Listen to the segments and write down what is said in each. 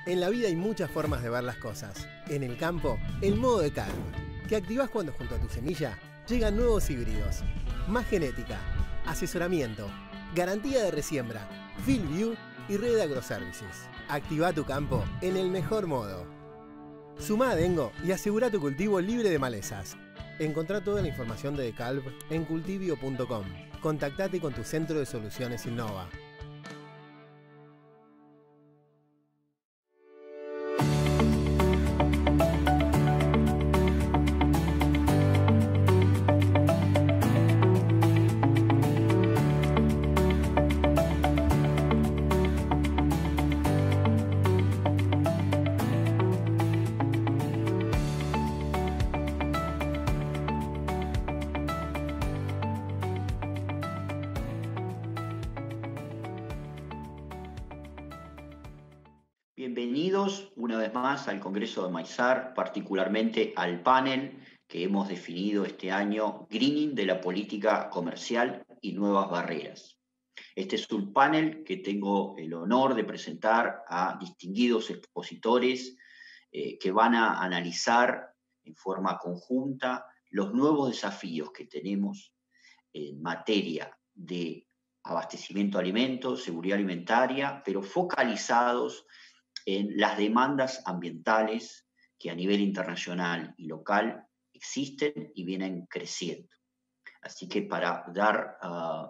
En la vida hay muchas formas de ver las cosas. En el campo, el modo de Calv, que activás cuando junto a tu semilla llegan nuevos híbridos. Más genética, asesoramiento, garantía de resiembra, FieldView y red de agroservices. Activa tu campo en el mejor modo. Sumá a Dengo y asegura tu cultivo libre de malezas. Encontrá toda la información de Calv en cultivio.com. Contactate con tu centro de soluciones Innova. Bienvenidos una vez más al Congreso de Maizar, particularmente al panel que hemos definido este año, Greening de la Política Comercial y Nuevas Barreras. Este es un panel que tengo el honor de presentar a distinguidos expositores que van a analizar en forma conjunta los nuevos desafíos que tenemos en materia de abastecimiento de alimentos, seguridad alimentaria, pero focalizados en las demandas ambientales que a nivel internacional y local existen y vienen creciendo. Así que para dar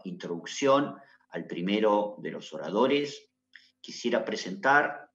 introducción al primero de los oradores, quisiera presentar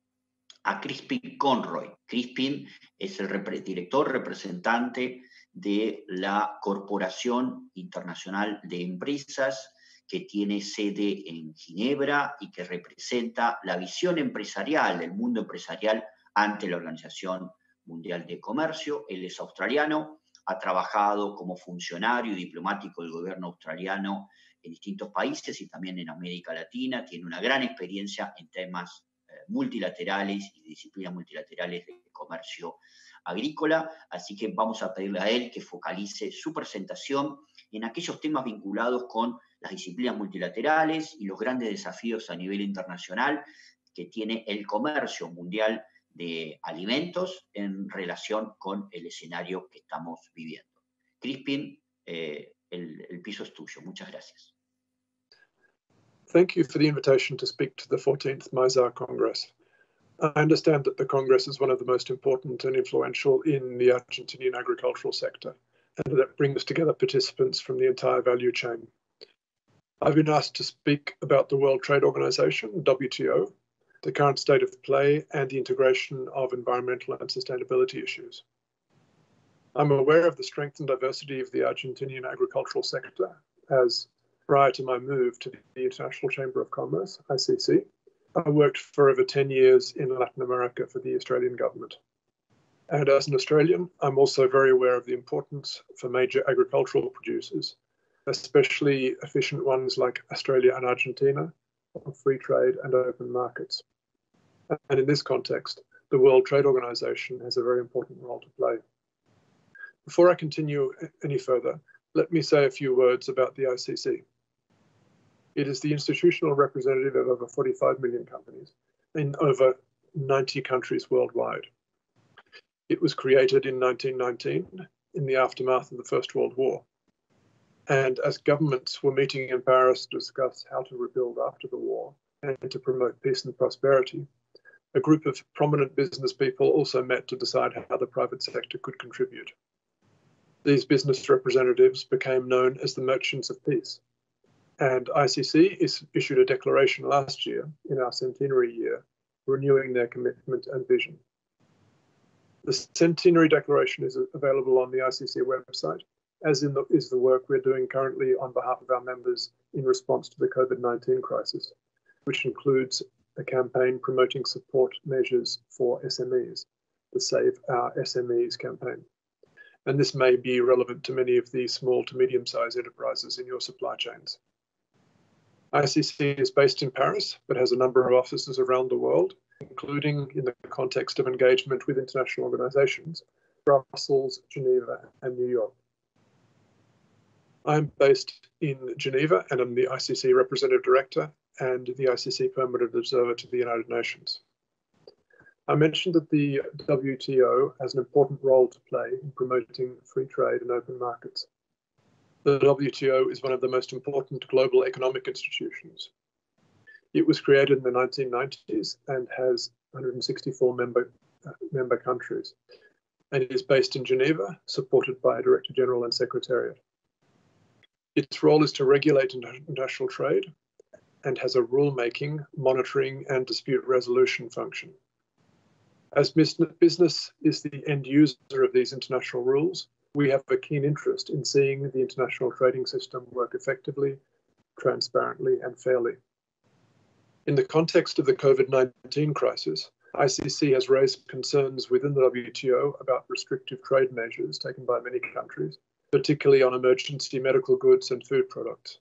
a Crispin Conroy. Crispin es el director representante de la Corporación Internacional de Empresas, que tiene sede en Ginebra y que representa la visión empresarial del mundo empresarial ante la Organización Mundial de Comercio. Él es australiano, ha trabajado como funcionario y diplomático del gobierno australiano en distintos países y también en América Latina. Tiene una gran experiencia en temas multilaterales y disciplinas multilaterales de comercio agrícola, así que vamos a pedirle a él que focalice su presentación en aquellos temas vinculados con las disciplinas multilaterales y los grandes desafíos a nivel internacional que tiene el comercio mundial de alimentos en relación con el escenario que estamos viviendo. Crispin, el piso es tuyo. Muchas gracias. Thank you for the invitation to speak to the 14th MISAR Congress. I understand that the Congress is one of the most important and influential in the Argentinian agricultural sector, and that it brings together participants from the entire value chain. I've been asked to speak about the World Trade Organization, WTO, the current state of play, and the integration of environmental and sustainability issues. I'm aware of the strength and diversity of the Argentinian agricultural sector, as prior to my move to the International Chamber of Commerce, ICC, I worked for over 10 years in Latin America for the Australian government. And as an Australian, I'm also very aware of the importance for major agricultural producers, especially efficient ones like Australia and Argentina, of free trade and open markets. And in this context, the World Trade Organization has a very important role to play. Before I continue any further, let me say a few words about the ICC. It is the institutional representative of over 45 million companies in over 90 countries worldwide. It was created in 1919 in the aftermath of the First World War. And as governments were meeting in Paris to discuss how to rebuild after the war and to promote peace and prosperity, a group of prominent business people also met to decide how the private sector could contribute. These business representatives became known as the Merchants of Peace. And ICC issued a declaration last year, in our centenary year, renewing their commitment and vision. The Centenary Declaration is available on the ICC website, as is the work we're doing currently on behalf of our members in response to the COVID-19 crisis, which includes a campaign promoting support measures for SMEs, the Save Our SMEs campaign. And this may be relevant to many of the small to medium-sized enterprises in your supply chains. ICC is based in Paris, but has a number of offices around the world, including in the context of engagement with international organizations, Brussels, Geneva, and New York. I'm based in Geneva and I'm the ICC Representative Director and the ICC Permanent Observer to the United Nations. I mentioned that the WTO has an important role to play in promoting free trade and open markets. The WTO is one of the most important global economic institutions. It was created in the 1990s and has 164 member countries, and it is based in Geneva, supported by a Director General and Secretariat. Its role is to regulate international trade and has a rule-making, monitoring, and dispute resolution function. As business is the end user of these international rules, we have a keen interest in seeing the international trading system work effectively, transparently, and fairly. In the context of the COVID-19 crisis, ICC has raised concerns within the WTO about restrictive trade measures taken by many countries, particularly on emergency medical goods and food products.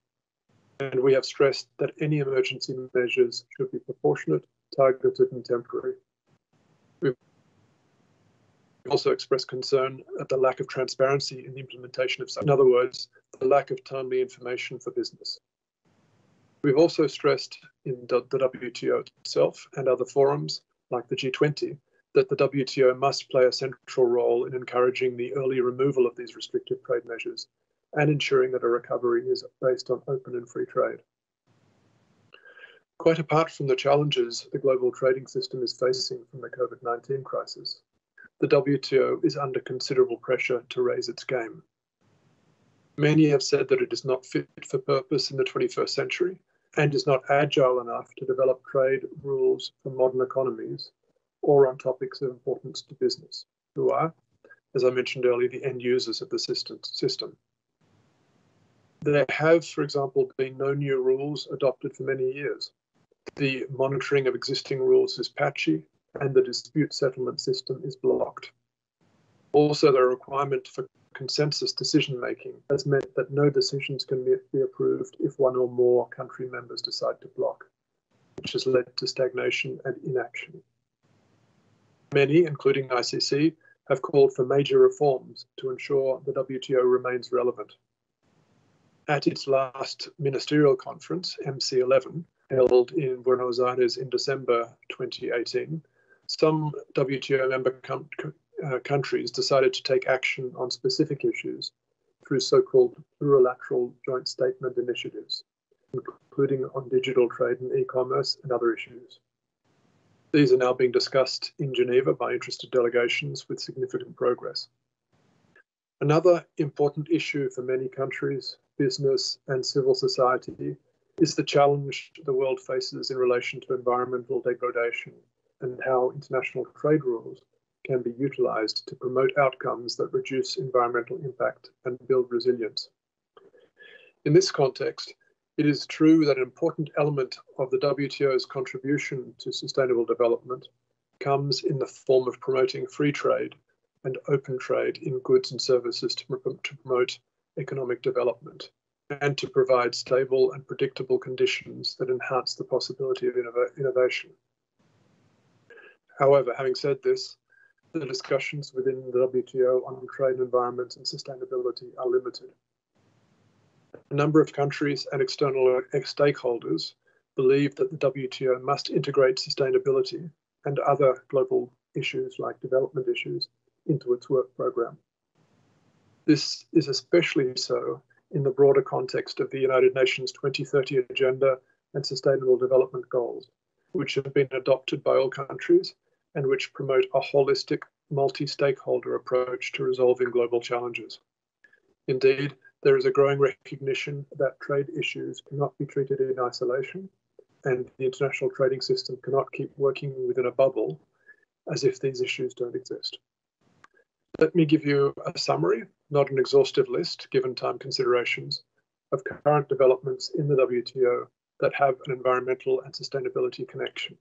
And we have stressed that any emergency measures should be proportionate, targeted, and temporary. We've also expressed concern at the lack of transparency in the implementation of such. In other words, the lack of timely information for business. We've also stressed in the WTO itself and other forums, like the G20, that the WTO must play a central role in encouraging the early removal of these restrictive trade measures and ensuring that a recovery is based on open and free trade. Quite apart from the challenges the global trading system is facing from the COVID-19 crisis, the WTO is under considerable pressure to raise its game. Many have said that it is not fit for purpose in the 21st century and is not agile enough to develop trade rules for modern economies or on topics of importance to business, who are, as I mentioned earlier, the end users of the system. There have, for example, been no new rules adopted for many years. The monitoring of existing rules is patchy, and the dispute settlement system is blocked. Also, the requirement for consensus decision-making has meant that no decisions can be approved if one or more country members decide to block, which has led to stagnation and inaction. Many, including ICC, have called for major reforms to ensure the WTO remains relevant. At its last ministerial conference, MC11, held in Buenos Aires in December 2018, some WTO member countries decided to take action on specific issues through so-called plurilateral joint statement initiatives, including on digital trade and e-commerce and other issues. These are now being discussed in Geneva by interested delegations with significant progress. Another important issue for many countries, business and civil society is the challenge the world faces in relation to environmental degradation and how international trade rules can be utilized to promote outcomes that reduce environmental impact and build resilience. In this context, it is true that an important element of the WTO's contribution to sustainable development comes in the form of promoting free trade and open trade in goods and services to promote economic development and to provide stable and predictable conditions that enhance the possibility of innovation. However, having said this, the discussions within the WTO on trade, environment, and sustainability are limited. A number of countries and external stakeholders believe that the WTO must integrate sustainability and other global issues like development issues into its work program. This is especially so in the broader context of the United Nations 2030 Agenda and Sustainable Development Goals, which have been adopted by all countries and which promote a holistic, multi-stakeholder approach to resolving global challenges. Indeed, there is a growing recognition that trade issues cannot be treated in isolation, and the international trading system cannot keep working within a bubble as if these issues don't exist. Let me give you a summary, not an exhaustive list, given time considerations, of current developments in the WTO that have an environmental and sustainability connection.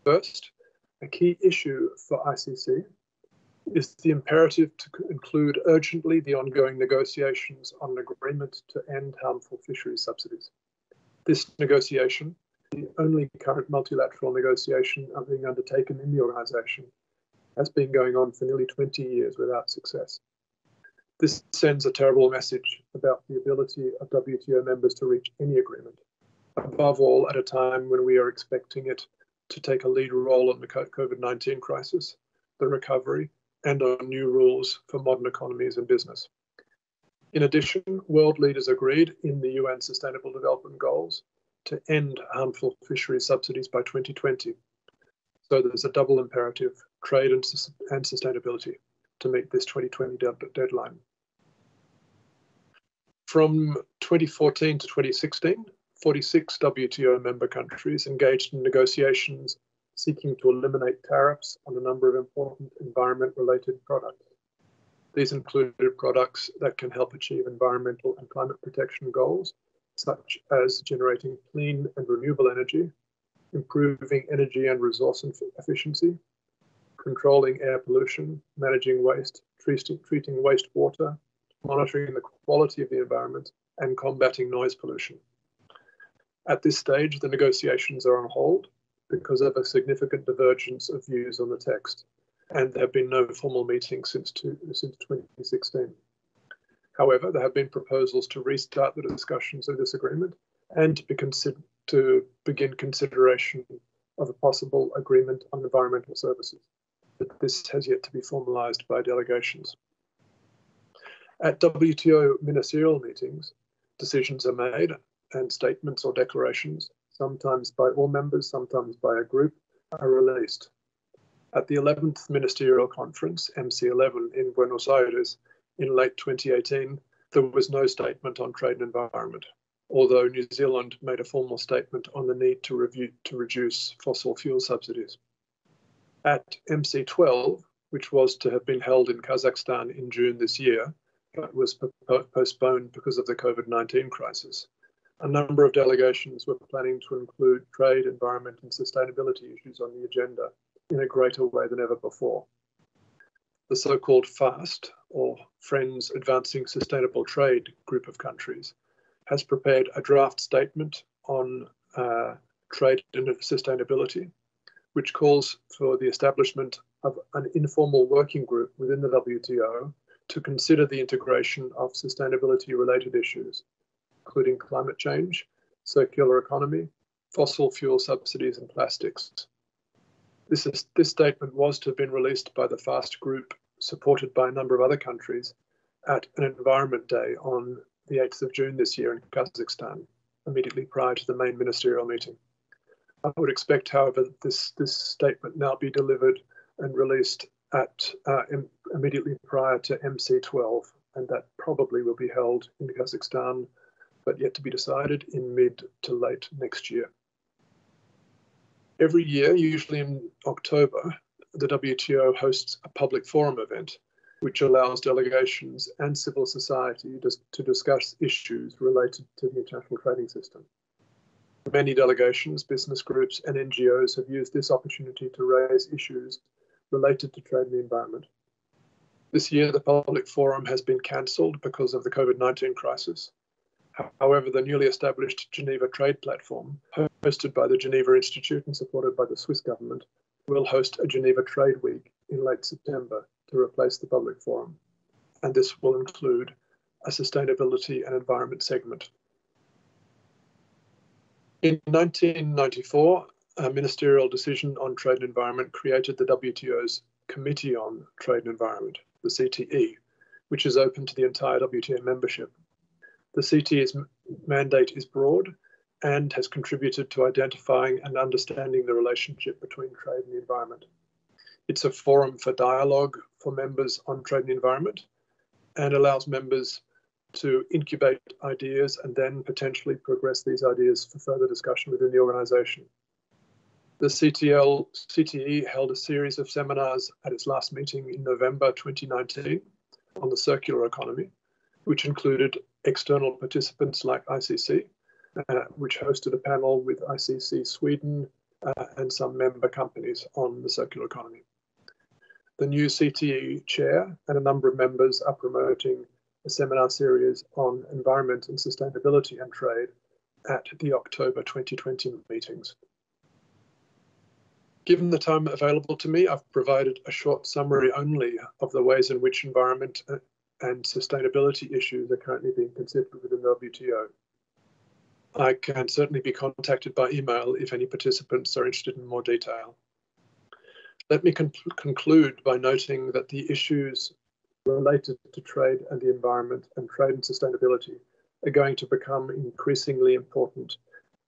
First, a key issue for ICC is the imperative to conclude urgently the ongoing negotiations on an agreement to end harmful fisheries subsidies. This negotiation, the only current multilateral negotiation being undertaken in the organisation, has been going on for nearly 20 years without success. This sends a terrible message about the ability of WTO members to reach any agreement, above all at a time when we are expecting it to take a lead role on the COVID-19 crisis, the recovery, and on new rules for modern economies and business. In addition, world leaders agreed in the UN Sustainable Development Goals to end harmful fisheries subsidies by 2020. So there's a double imperative, trade and sustainability, to meet this 2020 deadline. From 2014 to 2016, 46 WTO member countries engaged in negotiations seeking to eliminate tariffs on a number of important environment-related products. These included products that can help achieve environmental and climate protection goals, such as generating clean and renewable energy, improving energy and resource efficiency, controlling air pollution, managing waste, treating wastewater, monitoring the quality of the environment, and combating noise pollution. At this stage, the negotiations are on hold because of a significant divergence of views on the text, and there have been no formal meetings since 2016. However, there have been proposals to restart the discussions of this agreement and to begin consideration of a possible agreement on environmental services. But this has yet to be formalized by delegations. At WTO ministerial meetings, decisions are made and statements or declarations, sometimes by all members, sometimes by a group, are released. At the 11th Ministerial Conference, MC11, in Buenos Aires in late 2018, there was no statement on trade and environment, although New Zealand made a formal statement on the need to reduce fossil fuel subsidies. At MC12, which was to have been held in Kazakhstan in June this year, but was postponed because of the COVID-19 crisis, a number of delegations were planning to include trade, environment, and sustainability issues on the agenda in a greater way than ever before. The so-called FAST, or Friends Advancing Sustainable Trade group of countries, has prepared a draft statement on trade and sustainability, which calls for the establishment of an informal working group within the WTO to consider the integration of sustainability-related issues, including climate change, circular economy, fossil fuel subsidies, and plastics. This statement was to have been released by the FAST group, supported by a number of other countries, at an Environment Day on the 8th of June this year in Kazakhstan, immediately prior to the main ministerial meeting. I would expect, however, this statement now be delivered and released at immediately prior to MC12, and that probably will be held in Kazakhstan, but yet to be decided in mid to late next year. Every year, usually in October, the WTO hosts a public forum event, which allows delegations and civil society to discuss issues related to the international trading system. Many delegations, business groups, and NGOs have used this opportunity to raise issues related to trade and the environment. This year, the public forum has been cancelled because of the COVID-19 crisis. However, the newly established Geneva Trade Platform, hosted by the Geneva Institute and supported by the Swiss government, will host a Geneva Trade Week in late September to replace the public forum. And this will include a sustainability and environment segment. In 1994, a ministerial decision on trade and environment created the WTO's Committee on Trade and Environment, the CTE, which is open to the entire WTO membership. The CTE's mandate is broad and has contributed to identifying and understanding the relationship between trade and the environment. It's a forum for dialogue for members on trade and the environment and allows members to incubate ideas and then potentially progress these ideas for further discussion within the organisation. The CTE held a series of seminars at its last meeting in November 2019 on the circular economy, which included external participants like ICC, which hosted a panel with ICC Sweden and some member companies on the circular economy. The new CTE chair and a number of members are promoting a seminar series on environment and sustainability and trade at the October 2020 meetings. Given the time available to me, I've provided a short summary only of the ways in which environment and sustainability issues are currently being considered within the WTO. I can certainly be contacted by email if any participants are interested in more detail. Let me conclude by noting that the issues related to trade and the environment and trade and sustainability are going to become increasingly important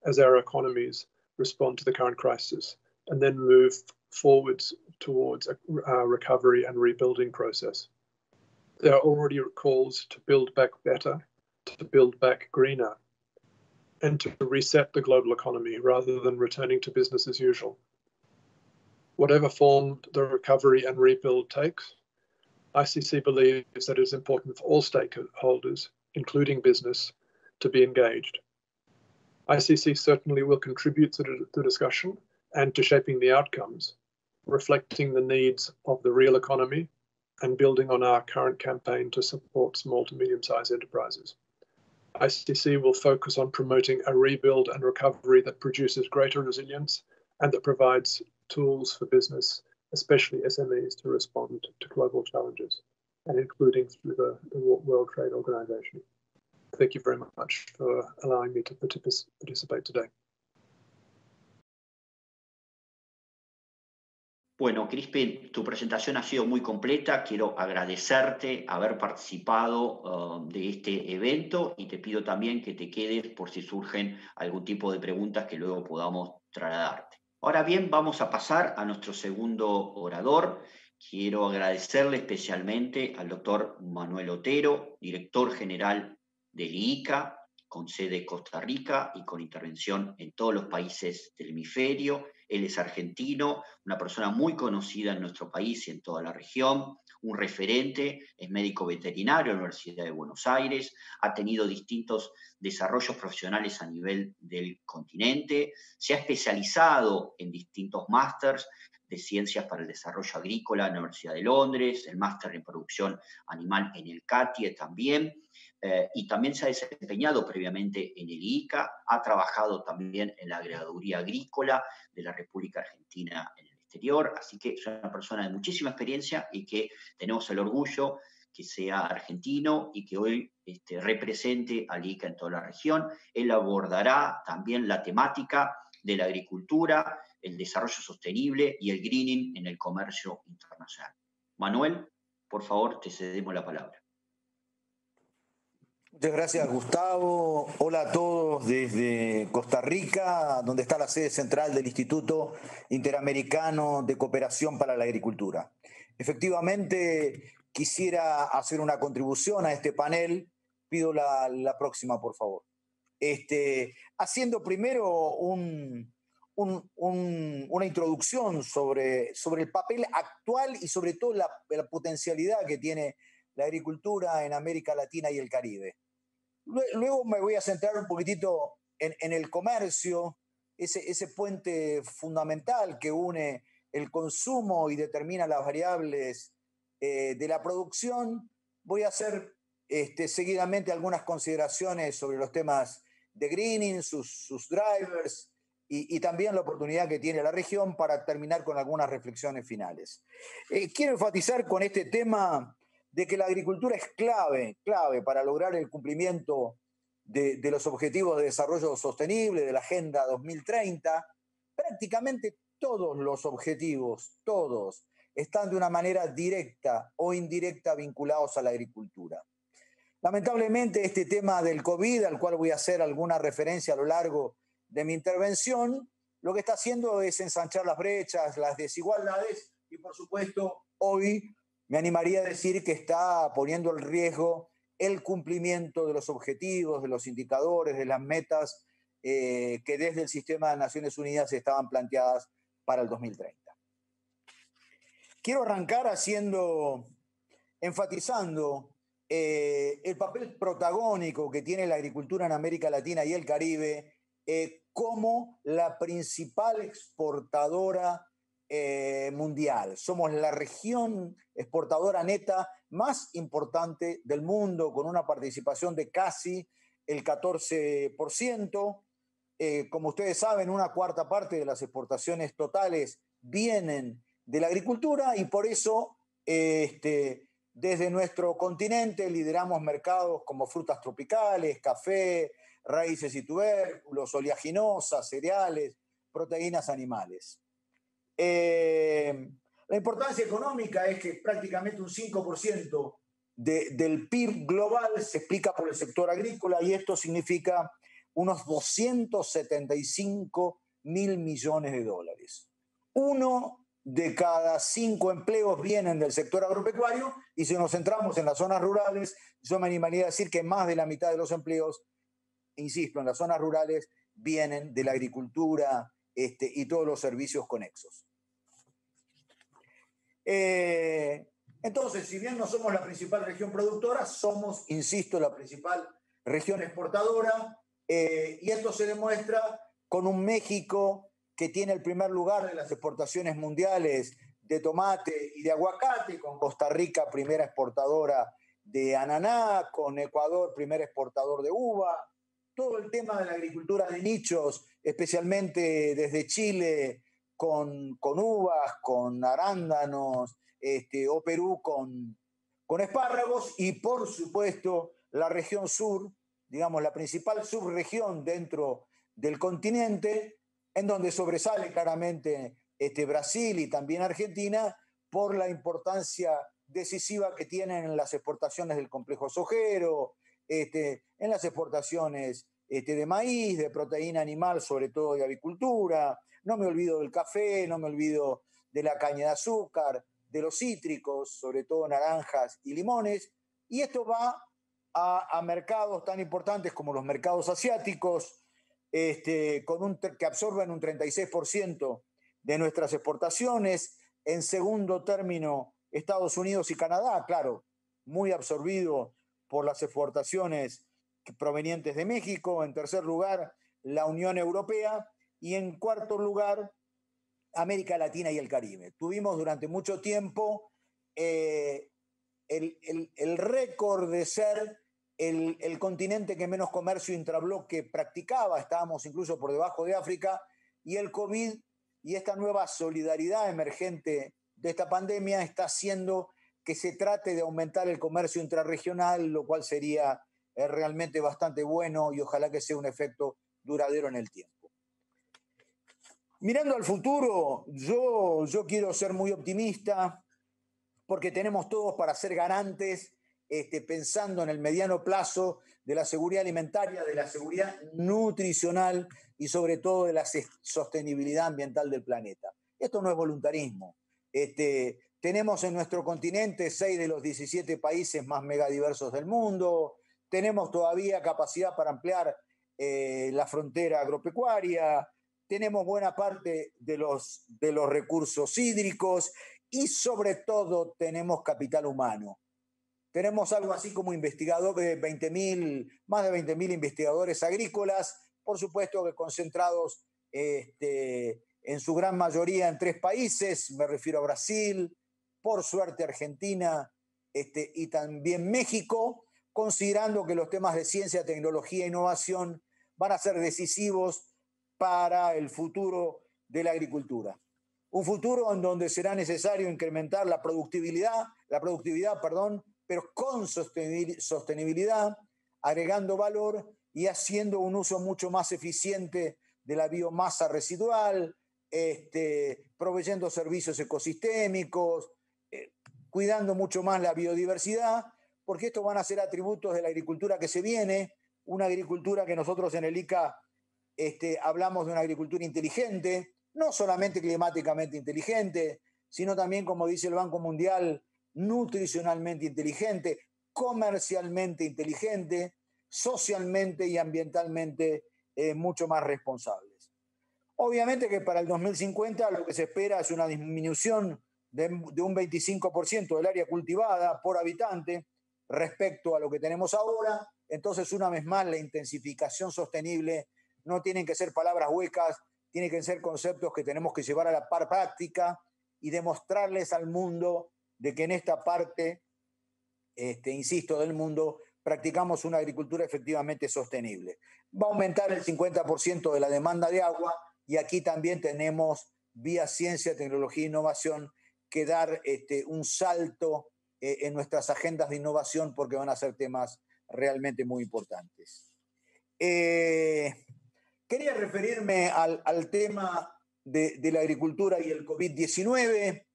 as our economies respond to the current crisis and then move forwards towards a recovery and rebuilding process. There are already calls to build back better, to build back greener, and to reset the global economy rather than returning to business as usual. Whatever form the recovery and rebuild takes, ICC believes that it is important for all stakeholders, including business, to be engaged. ICC certainly will contribute to the discussion and to shaping the outcomes, reflecting the needs of the real economy and building on our current campaign to support small to medium-sized enterprises. ICC will focus on promoting a rebuild and recovery that produces greater resilience and that provides tools for business, especially SMEs, to respond to global challenges, and including through the World Trade Organization. Thank you very much for allowing me to participate today. Bueno, Crispin, tu presentación ha sido muy completa. Quiero agradecerte haber participado de este evento y te pido también que te quedes por si surgen algún tipo de preguntas que luego podamos trasladarte. Ahora bien, vamos a pasar a nuestro segundo orador. Quiero agradecerle especialmente al doctor Manuel Otero, director general del IICA, con sede en Costa Rica y con intervención en todos los países del hemisferio. Él es argentino, una persona muy conocida en nuestro país y en toda la región, un referente, es médico veterinario en la Universidad de Buenos Aires, ha tenido distintos desarrollos profesionales a nivel del continente, se ha especializado en distintos másters de Ciencias para el Desarrollo Agrícola en la Universidad de Londres, el máster en Producción Animal en el CATIE también, y también se ha desempeñado previamente en el IICA, ha trabajado también en la Agregaduría Agrícola de la República Argentina en el exterior, así que es una persona de muchísima experiencia y que tenemos el orgullo que sea argentino y que hoy represente al IICA en toda la región. Él abordará también la temática de la agricultura, el desarrollo sostenible y el greening en el comercio internacional. Manuel, por favor, te cedemos la palabra. Muchas gracias, Gustavo. Hola a todos desde Costa Rica, donde está la sede central del Instituto Interamericano de Cooperación para la Agricultura. Efectivamente, quisiera hacer una contribución a este panel. Pido la próxima, por favor. Haciendo primero una introducción sobre el papel actual y sobre todo la potencialidad que tiene la agricultura en América Latina y el Caribe. Luego me voy a centrar un poquitito en el comercio, ese puente fundamental que une el consumo y determina las variables de la producción. Voy a hacer seguidamente algunas consideraciones sobre los temas de greening, sus drivers y también la oportunidad que tiene la región para terminar con algunas reflexiones finales. Quiero enfatizar con este tema de que la agricultura es clave para lograr el cumplimiento de los objetivos de desarrollo sostenible de la Agenda 2030. Prácticamente todos los objetivos, todos, están de una manera directa o indirecta vinculados a la agricultura. Lamentablemente, este tema del COVID, al cual voy a hacer alguna referencia a lo largo de mi intervención, lo que está haciendo es ensanchar las brechas, las desigualdades y, por supuesto, hoy me animaría a decir que está poniendo en riesgo el cumplimiento de los objetivos, de los indicadores, de las metas que desde el sistema de Naciones Unidas estaban planteadas para el 2030. Quiero arrancar enfatizando el papel protagónico que tiene la agricultura en América Latina y el Caribe como la principal exportadora mundial. Somos la región exportadora neta más importante del mundo, con una participación de casi el 14%. Como ustedes saben, una cuarta parte de las exportaciones totales vienen de la agricultura y por eso desde nuestro continente lideramos mercados como frutas tropicales, café, raíces y tubérculos, oleaginosas, cereales, proteínas animales. La importancia económica es que prácticamente un 5% del PIB global se explica por el sector agrícola, y esto significa unos 275 mil millones de dólares. 1 de cada 5 empleos vienen del sector agropecuario, y si nos centramos en las zonas rurales, yo me animaría a decir que más de la mitad de los empleos, insisto, en las zonas rurales vienen de la agricultura y todos los servicios conexos. Entonces, si bien no somos la principal región productora, somos, insisto, la principal región exportadora, y esto se demuestra con un México que tiene el primer lugar de las exportaciones mundiales de tomate y de aguacate, con Costa Rica primera exportadora de ananá, con Ecuador primer exportador de uva. Todo el tema de la agricultura de nichos, especialmente desde Chile, con uvas, con arándanos, o Perú con espárragos, y por supuesto la región sur, digamos la principal subregión dentro del continente, en donde sobresale claramente Brasil y también Argentina por la importancia decisiva que tienen en las exportaciones del complejo sojero, en las exportaciones de maíz, de proteína animal, sobre todo de avicultura. No me olvido del café, no me olvido de la caña de azúcar, de los cítricos, sobre todo naranjas y limones, y esto va a mercados tan importantes como los mercados asiáticos, que absorben un 36% de nuestras exportaciones. En segundo término, Estados Unidos y Canadá, claro, muy absorbido por las exportaciones provenientes de México. En tercer lugar, la Unión Europea, y en cuarto lugar, América Latina y el Caribe. Tuvimos durante mucho tiempo el récord de ser el continente que menos comercio intrabloque practicaba. Estábamos incluso por debajo de África, y el COVID y esta nueva solidaridad emergente de esta pandemia está haciendo que se trate de aumentar el comercio intrarregional, lo cual sería realmente bastante bueno, y ojalá que sea un efecto duradero en el tiempo. Mirando al futuro, yo quiero ser muy optimista, porque tenemos todos para ser garantes, pensando en el mediano plazo, de la seguridad alimentaria, de la seguridad nutricional y sobre todo de la sostenibilidad ambiental del planeta. Esto no es voluntarismo. Tenemos en nuestro continente 6 de los 17 países más megadiversos del mundo. Tenemos todavía capacidad para ampliar la frontera agropecuaria. Tenemos buena parte de los recursos hídricos, y sobre todo tenemos capital humano. Tenemos algo así como más de 20.000 investigadores agrícolas, por supuesto que concentrados en su gran mayoría en 3 países, me refiero a Brasil, por suerte Argentina, y también México, considerando que los temas de ciencia, tecnología e innovación van a ser decisivos para el futuro de la agricultura. Un futuro en donde será necesario incrementar la productividad, pero con sostenibilidad, agregando valor y haciendo un uso mucho más eficiente de la biomasa residual, proveyendo servicios ecosistémicos, cuidando mucho más la biodiversidad, porque estos van a ser atributos de la agricultura que se viene, una agricultura que nosotros en el ICA hablamos de una agricultura inteligente, no solamente climáticamente inteligente, sino también, como dice el Banco Mundial, nutricionalmente inteligente, comercialmente inteligente, socialmente y ambientalmente mucho más responsables. Obviamente que para el 2050 lo que se espera es una disminución de un 25% del área cultivada por habitante respecto a lo que tenemos ahora. Entonces, una vez más, la intensificación sostenible no tienen que ser palabras huecas, tienen que ser conceptos que tenemos que llevar a la práctica y demostrarles al mundo de que en esta parte, insisto, del mundo, practicamos una agricultura efectivamente sostenible. Va a aumentar el 50% de la demanda de agua, y aquí también tenemos, vía ciencia, tecnología e innovación, que dar un salto en nuestras agendas de innovación, porque van a ser temas realmente muy importantes. Quería referirme al tema de la agricultura y el COVID-19.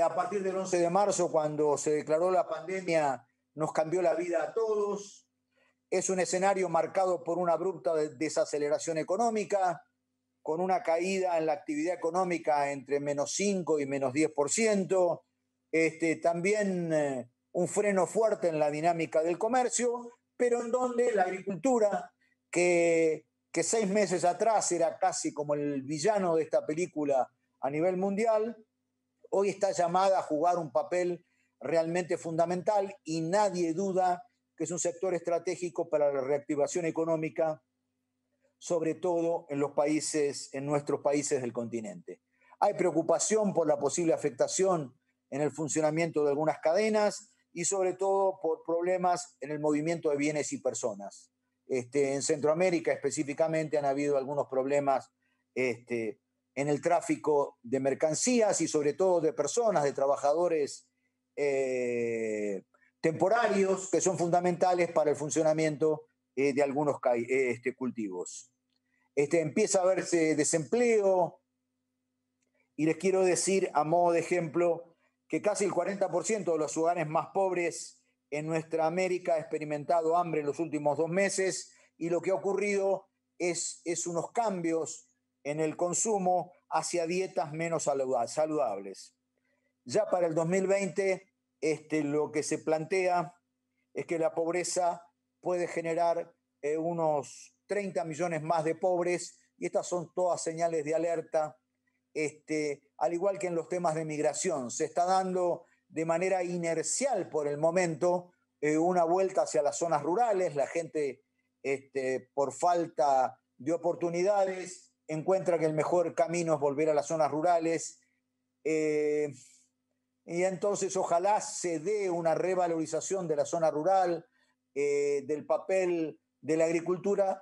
A partir del 11 de marzo, cuando se declaró la pandemia, nos cambió la vida a todos. Es un escenario marcado por una abrupta desaceleración económica, con una caída en la actividad económica entre -5 y -10%. También un freno fuerte en la dinámica del comercio, pero en donde la agricultura, que 6 meses atrás era casi como el villano de esta película a nivel mundial, hoy está llamada a jugar un papel realmente fundamental y nadie duda que es un sector estratégico para la reactivación económica, sobre todo en nuestros países del continente. Hay preocupación por la posible afectación en el funcionamiento de algunas cadenas y sobre todo por problemas en el movimiento de bienes y personas. En Centroamérica específicamente han habido algunos problemas en el tráfico de mercancías y sobre todo de personas, de trabajadores temporarios que son fundamentales para el funcionamiento de algunos cultivos. Empieza a verse desempleo y les quiero decir a modo de ejemplo que casi el 40% de los hogares más pobres en nuestra América ha experimentado hambre en los últimos 2 meses y lo que ha ocurrido es unos cambios en el consumo hacia dietas menos saludables. Ya para el 2020 lo que se plantea es que la pobreza puede generar unos 30 millones más de pobres y estas son todas señales de alerta, al igual que en los temas de migración. Se está dando de manera inercial por el momento una vuelta hacia las zonas rurales. La gente, por falta de oportunidades, encuentra que el mejor camino es volver a las zonas rurales. Y entonces ojalá se dé una revalorización de la zona rural, del papel de la agricultura,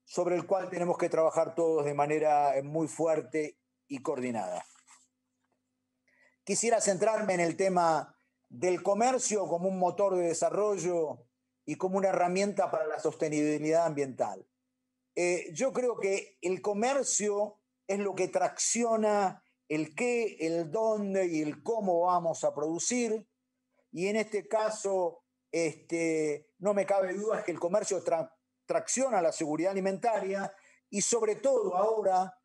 sobre el cual tenemos que trabajar todos de manera muy fuerte y coordinada. Quisiera centrarme en el tema del comercio como un motor de desarrollo y como una herramienta para la sostenibilidad ambiental. Yo creo que el comercio es lo que tracciona el qué, el dónde y el cómo vamos a producir. Y en este caso, no me cabe duda que el comercio tracciona la seguridad alimentaria y sobre todo ahora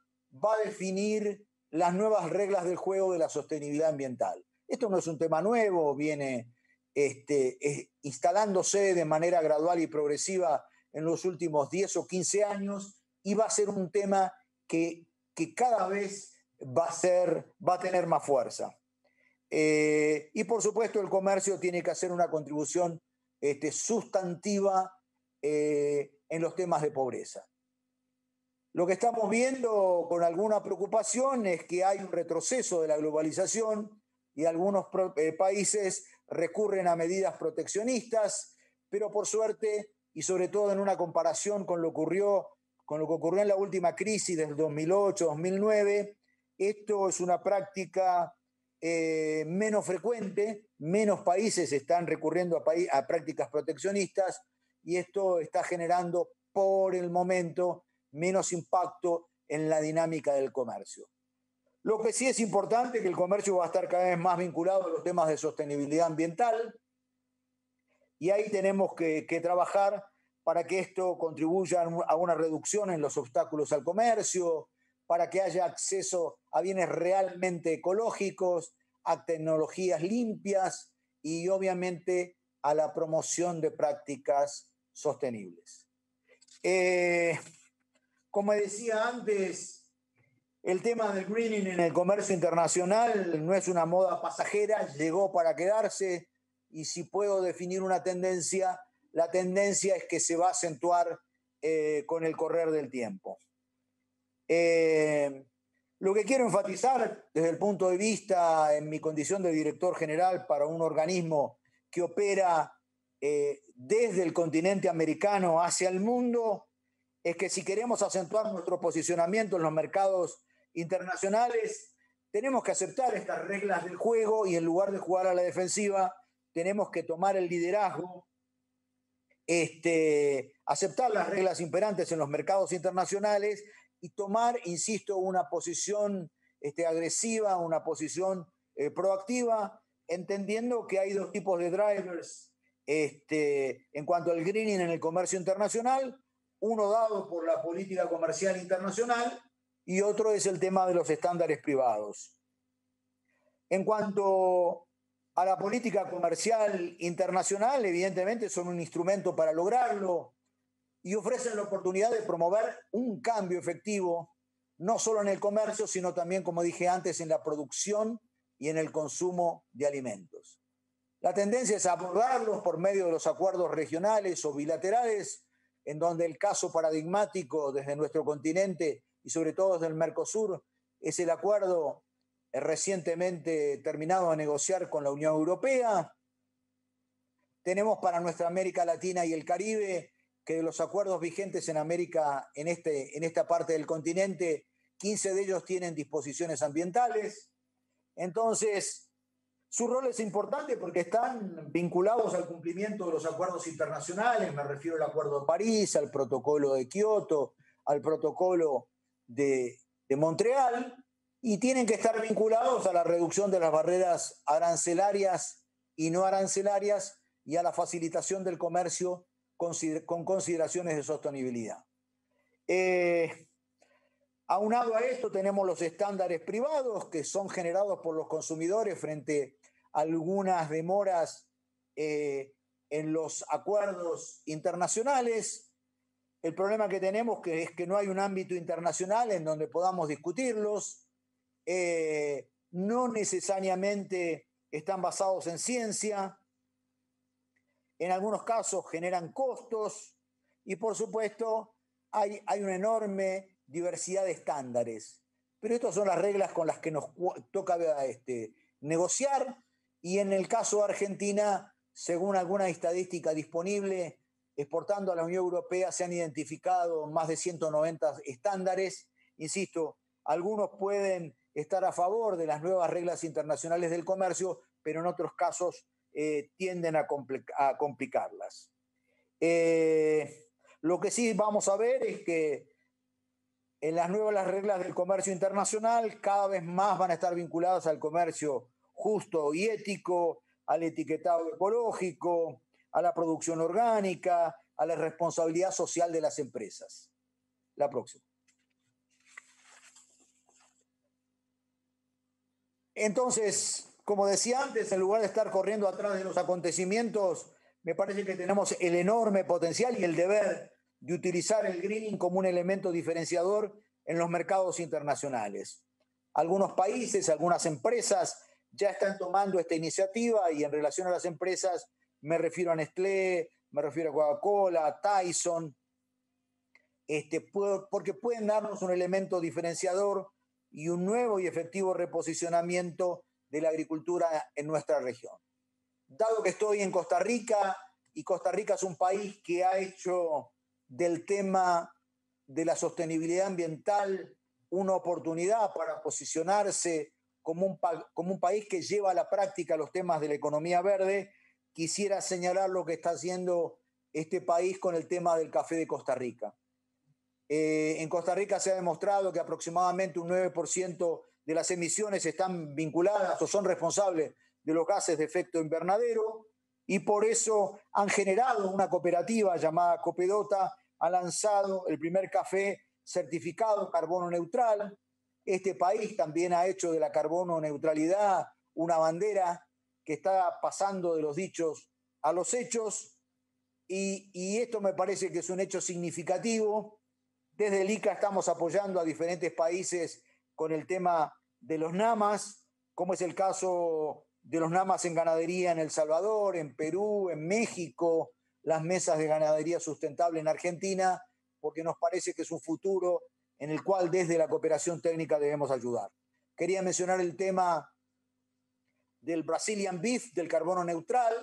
va a definir las nuevas reglas del juego de la sostenibilidad ambiental. Esto no es un tema nuevo, viene instalándose de manera gradual y progresiva en los últimos 10 o 15 años y va a ser un tema que cada vez va a tener más fuerza. Y por supuesto el comercio tiene que hacer una contribución sustantiva en los temas de pobreza. Lo que estamos viendo con alguna preocupación es que hay un retroceso de la globalización y algunos países recurren a medidas proteccionistas, pero por suerte, y sobre todo en una comparación con lo que ocurrió en la última crisis del 2008-2009, esto es una práctica menos frecuente, menos países están recurriendo a prácticas proteccionistas y esto está generando por el momento menos impacto en la dinámica del comercio. Lo que sí es importante es que el comercio va a estar cada vez más vinculado a los temas de sostenibilidad ambiental y ahí tenemos que trabajar para que esto contribuya a una reducción en los obstáculos al comercio, para que haya acceso a bienes realmente ecológicos, a tecnologías limpias y obviamente a la promoción de prácticas sostenibles. Como decía antes, el tema del greening en el comercio internacional no es una moda pasajera, llegó para quedarse y si puedo definir una tendencia, la tendencia es que se va a acentuar con el correr del tiempo. Lo que quiero enfatizar desde el punto de vista en mi condición de director general para un organismo que opera desde el continente americano hacia el mundo es que si queremos acentuar nuestro posicionamiento en los mercados internacionales tenemos que aceptar estas reglas del juego y en lugar de jugar a la defensiva tenemos que tomar el liderazgo aceptar las reglas imperantes en los mercados internacionales y tomar, insisto, una posición agresiva, una posición proactiva, entendiendo que hay dos tipos de drivers en cuanto al greening en el comercio internacional, uno dado por la política comercial internacional y otro es el tema de los estándares privados. En cuanto a la política comercial internacional, evidentemente son un instrumento para lograrlo y ofrecen la oportunidad de promover un cambio efectivo, no solo en el comercio, sino también, como dije antes, en la producción y en el consumo de alimentos. La tendencia es abordarlos por medio de los acuerdos regionales o bilaterales, en donde el caso paradigmático desde nuestro continente y sobre todo desde el Mercosur es el acuerdo recientemente terminado de negociar con la Unión Europea. Tenemos para nuestra América Latina y el Caribe que de los acuerdos vigentes en América, en esta parte del continente, 15 de ellos tienen disposiciones ambientales. Entonces, su rol es importante porque están vinculados al cumplimiento de los acuerdos internacionales, me refiero al Acuerdo de París, al Protocolo de Kioto, al Protocolo de Montreal, y tienen que estar vinculados a la reducción de las barreras arancelarias y no arancelarias y a la facilitación del comercio con consideraciones de sostenibilidad. Aunado a esto tenemos los estándares privados que son generados por los consumidores frente a algunas demoras en los acuerdos internacionales. El problema que tenemos es que no hay un ámbito internacional en donde podamos discutirlos. No necesariamente están basados en ciencia. En algunos casos generan costos y, por supuesto, hay una enorme diversidad de estándares. Pero estas son las reglas con las que nos toca negociar y en el caso de Argentina, según alguna estadística disponible, exportando a la Unión Europea se han identificado más de 190 estándares. Insisto, algunos pueden estar a favor de las nuevas reglas internacionales del comercio, pero en otros casos tienden a complicarlas. Lo que sí vamos a ver es que en las nuevas reglas del comercio internacional cada vez más van a estar vinculadas al comercio justo y ético, al etiquetado ecológico, a la producción orgánica, a la responsabilidad social de las empresas. La próxima. Entonces, como decía antes, en lugar de estar corriendo atrás de los acontecimientos, me parece que tenemos el enorme potencial y el deber de utilizar el greening como un elemento diferenciador en los mercados internacionales. Algunos países, algunas empresas ya están tomando esta iniciativa y en relación a las empresas me refiero a Nestlé, me refiero a Coca-Cola, Tyson, porque pueden darnos un elemento diferenciador y un nuevo y efectivo reposicionamiento de la agricultura en nuestra región. Dado que estoy en Costa Rica, y Costa Rica es un país que ha hecho del tema de la sostenibilidad ambiental una oportunidad para posicionarse como un país que lleva a la práctica los temas de la economía verde, quisiera señalar lo que está haciendo este país con el tema del café de Costa Rica. En Costa Rica se ha demostrado que aproximadamente un 9% de las emisiones están vinculadas o son responsables de los gases de efecto invernadero y por eso han generado una cooperativa llamada Copedota, ha lanzado el primer café certificado carbono neutral. Este país también ha hecho de la carbono neutralidad una bandera que está pasando de los dichos a los hechos y esto me parece que es un hecho significativo. Desde el ICA estamos apoyando a diferentes países con el tema de los NAMAS, como es el caso de los NAMAS en ganadería en El Salvador, en Perú, en México, las mesas de ganadería sustentable en Argentina, porque nos parece que es un futuro en el cual desde la cooperación técnica debemos ayudar. Quería mencionar el tema del Brazilian Beef, del carbono neutral.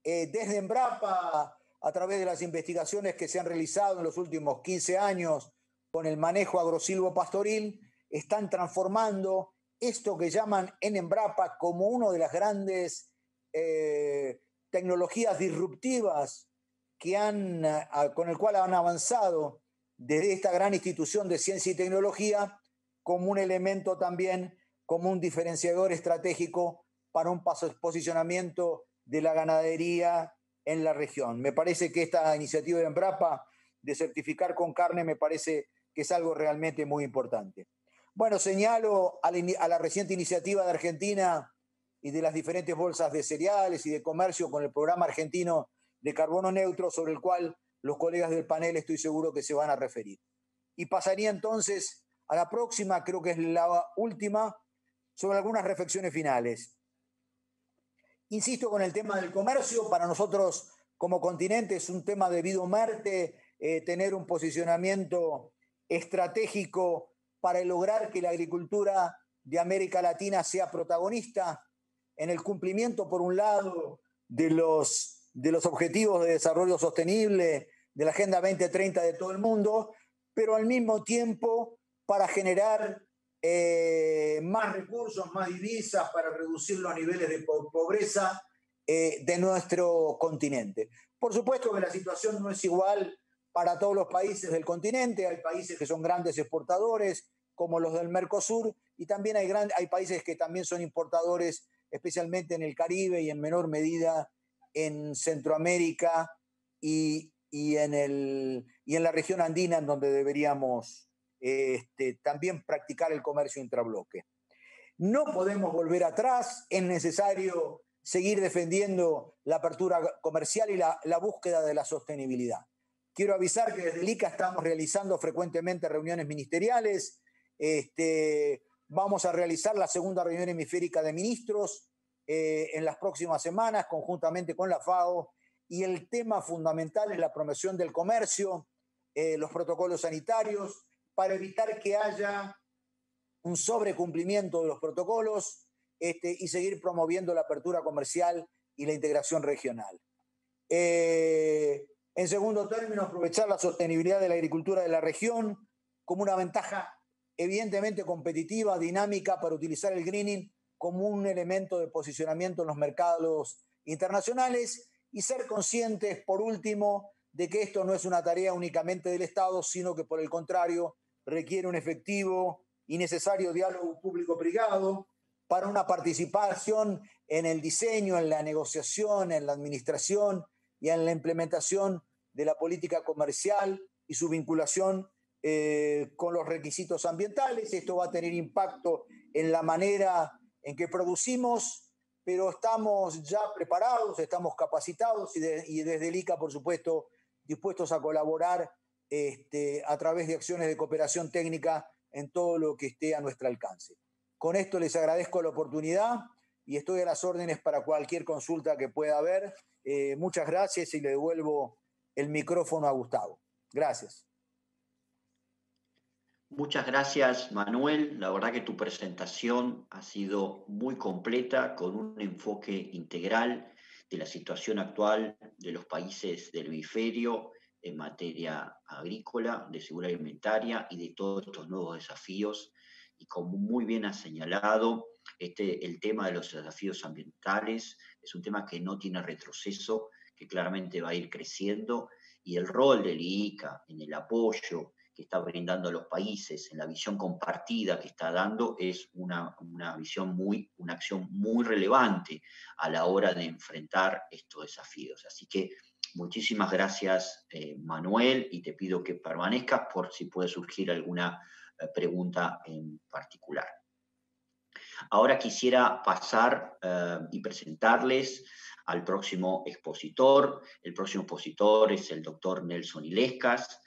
Desde Embrapa, a través de las investigaciones que se han realizado en los últimos 15 años con el manejo agrosilvopastoril, están transformando esto que llaman en Embrapa como una de las grandes tecnologías disruptivas con el cual han avanzado desde esta gran institución de ciencia y tecnología como un elemento también, como un diferenciador estratégico para un posicionamiento de la ganadería en la región. Me parece que esta iniciativa de Embrapa de certificar con carne me parece que es algo realmente muy importante. Bueno, señalo a la reciente iniciativa de Argentina y de las diferentes bolsas de cereales y de comercio con el programa argentino de carbono neutro, sobre el cual los colegas del panel estoy seguro que se van a referir. Y pasaría entonces a la próxima, creo que es la última, sobre algunas reflexiones finales. Insisto con el tema del comercio, para nosotros como continente es un tema de vida o muerte, tener un posicionamiento estratégico para lograr que la agricultura de América Latina sea protagonista en el cumplimiento, por un lado, de los objetivos de desarrollo sostenible de la Agenda 2030 de todo el mundo, pero al mismo tiempo para generar más recursos, más divisas, para reducir los niveles de pobreza de nuestro continente. Por supuesto que la situación no es igual para todos los países del continente. Hay países que son grandes exportadores, como los del Mercosur, y también hay países que también son importadores, especialmente en el Caribe y en menor medida en Centroamérica y en la región andina, en donde deberíamos también practicar el comercio intrabloque. No podemos volver atrás, es necesario seguir defendiendo la apertura comercial y la búsqueda de la sostenibilidad. Quiero avisar que desde el ICA estamos realizando frecuentemente reuniones ministeriales. Vamos a realizar la segunda reunión hemisférica de ministros en las próximas semanas, conjuntamente con la FAO, y el tema fundamental es la promoción del comercio, los protocolos sanitarios, para evitar que haya un sobrecumplimiento de los protocolos y seguir promoviendo la apertura comercial y la integración regional. En segundo término, aprovechar la sostenibilidad de la agricultura de la región como una ventaja evidentemente competitiva, dinámica, para utilizar el greening como un elemento de posicionamiento en los mercados internacionales y ser conscientes, por último, de que esto no es una tarea únicamente del Estado, sino que por el contrario requiere un efectivo y necesario diálogo público-privado para una participación en el diseño, en la negociación, en la administración y en la implementación de la política comercial y su vinculación con los requisitos ambientales. Esto va a tener impacto en la manera en que producimos, pero estamos ya preparados, estamos capacitados y desde el ICA, por supuesto, dispuestos a colaborar a través de acciones de cooperación técnica en todo lo que esté a nuestro alcance. Con esto les agradezco la oportunidad y estoy a las órdenes para cualquier consulta que pueda haber. Muchas gracias y le devuelvo el micrófono a Gustavo. Gracias. Muchas gracias, Manuel. La verdad que tu presentación ha sido muy completa, con un enfoque integral de la situación actual de los países del hemisferio en materia agrícola, de seguridad alimentaria y de todos estos nuevos desafíos. Y como muy bien has señalado, el tema de los desafíos ambientales es un tema que no tiene retroceso, que claramente va a ir creciendo, y el rol del ICA en el apoyo que está brindando a los países, en la visión compartida que está dando, es una acción muy relevante a la hora de enfrentar estos desafíos. Así que muchísimas gracias, Manuel, y te pido que permanezcas por si puede surgir alguna pregunta en particular. Ahora quisiera pasar y presentarles al próximo expositor. El próximo expositor es el doctor Nelson Illescas.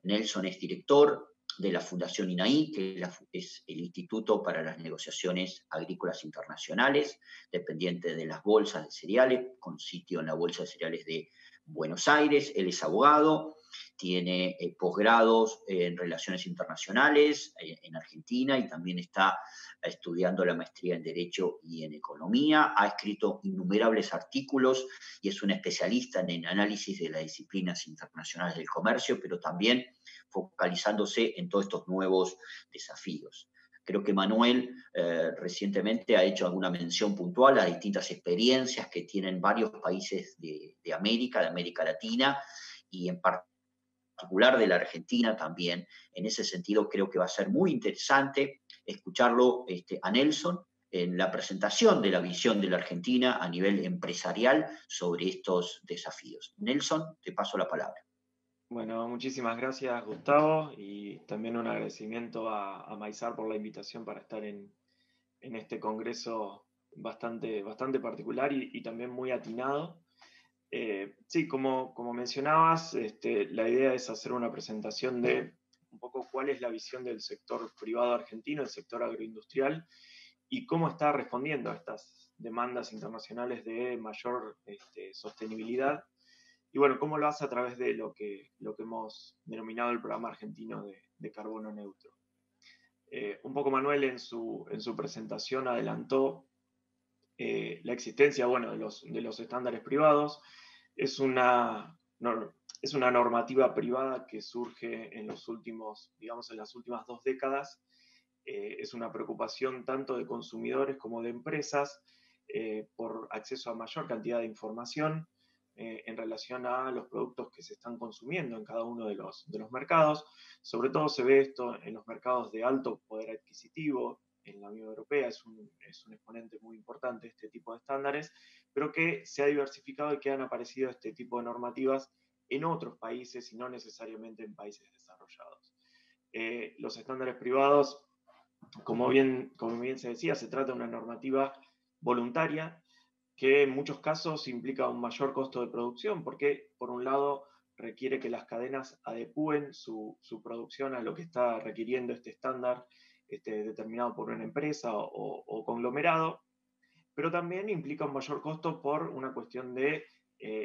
Nelson es director de la Fundación INAI, que es el Instituto para las Negociaciones Agrícolas Internacionales, dependiente de las bolsas de cereales, con sitio en la Bolsa de Cereales de Buenos Aires. Él es abogado, tiene posgrados en Relaciones Internacionales en Argentina y también está estudiando la maestría en Derecho y en Economía. Ha escrito innumerables artículos y es un especialista en el análisis de las disciplinas internacionales del comercio, pero también focalizándose en todos estos nuevos desafíos. Creo que Manuel recientemente ha hecho alguna mención puntual a distintas experiencias que tienen varios países de América Latina, y en particular de la Argentina también. En ese sentido, creo que va a ser muy interesante escucharlo a Nelson en la presentación de la visión de la Argentina a nivel empresarial sobre estos desafíos. Nelson, te paso la palabra. Bueno, muchísimas gracias, Gustavo, y también un agradecimiento a Maizar por la invitación para estar en este congreso bastante particular y también muy atinado. Sí, como mencionabas, la idea es hacer una presentación de un poco cuál es la visión del sector privado argentino, el sector agroindustrial, y cómo está respondiendo a estas demandas internacionales de mayor sostenibilidad. Y bueno, cómo lo hace a través de lo que hemos denominado el programa argentino de carbono neutro. Un poco Manuel en su presentación adelantó la existencia, bueno, de los estándares privados. Es una normativa privada que surge en las últimas 2 décadas. Es una preocupación tanto de consumidores como de empresas por acceso a mayor cantidad de información en relación a los productos que se están consumiendo en cada uno de los mercados. Sobre todo se ve esto en los mercados de alto poder adquisitivo. En la Unión Europea es un exponente muy importante este tipo de estándares, pero que se ha diversificado y que han aparecido este tipo de normativas en otros países y no necesariamente en países desarrollados. Los estándares privados, como bien se decía, se trata de una normativa voluntaria que en muchos casos implica un mayor costo de producción, porque por un lado requiere que las cadenas adecúen su producción a lo que está requiriendo este estándar determinado por una empresa o conglomerado, pero también implica un mayor costo por una cuestión de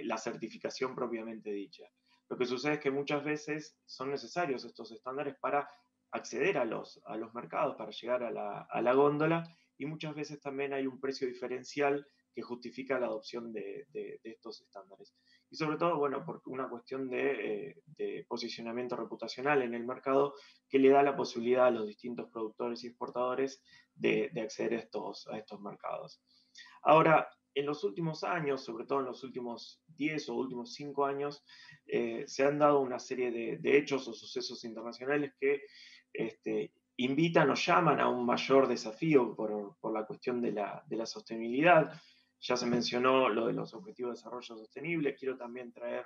la certificación propiamente dicha. Lo que sucede es que muchas veces son necesarios estos estándares para acceder a los mercados, para llegar a la góndola, y muchas veces también hay un precio diferencial que justifica la adopción de estos estándares. Y sobre todo, bueno, por una cuestión de posicionamiento reputacional en el mercado que le da la posibilidad a los distintos productores y exportadores de acceder a estos mercados. Ahora, en los últimos años, sobre todo en los últimos 10 o últimos 5 años, se han dado una serie de hechos o sucesos internacionales que invitan o llaman a un mayor desafío por la cuestión de la sostenibilidad. Ya se mencionó lo de los Objetivos de Desarrollo Sostenible. Quiero también traer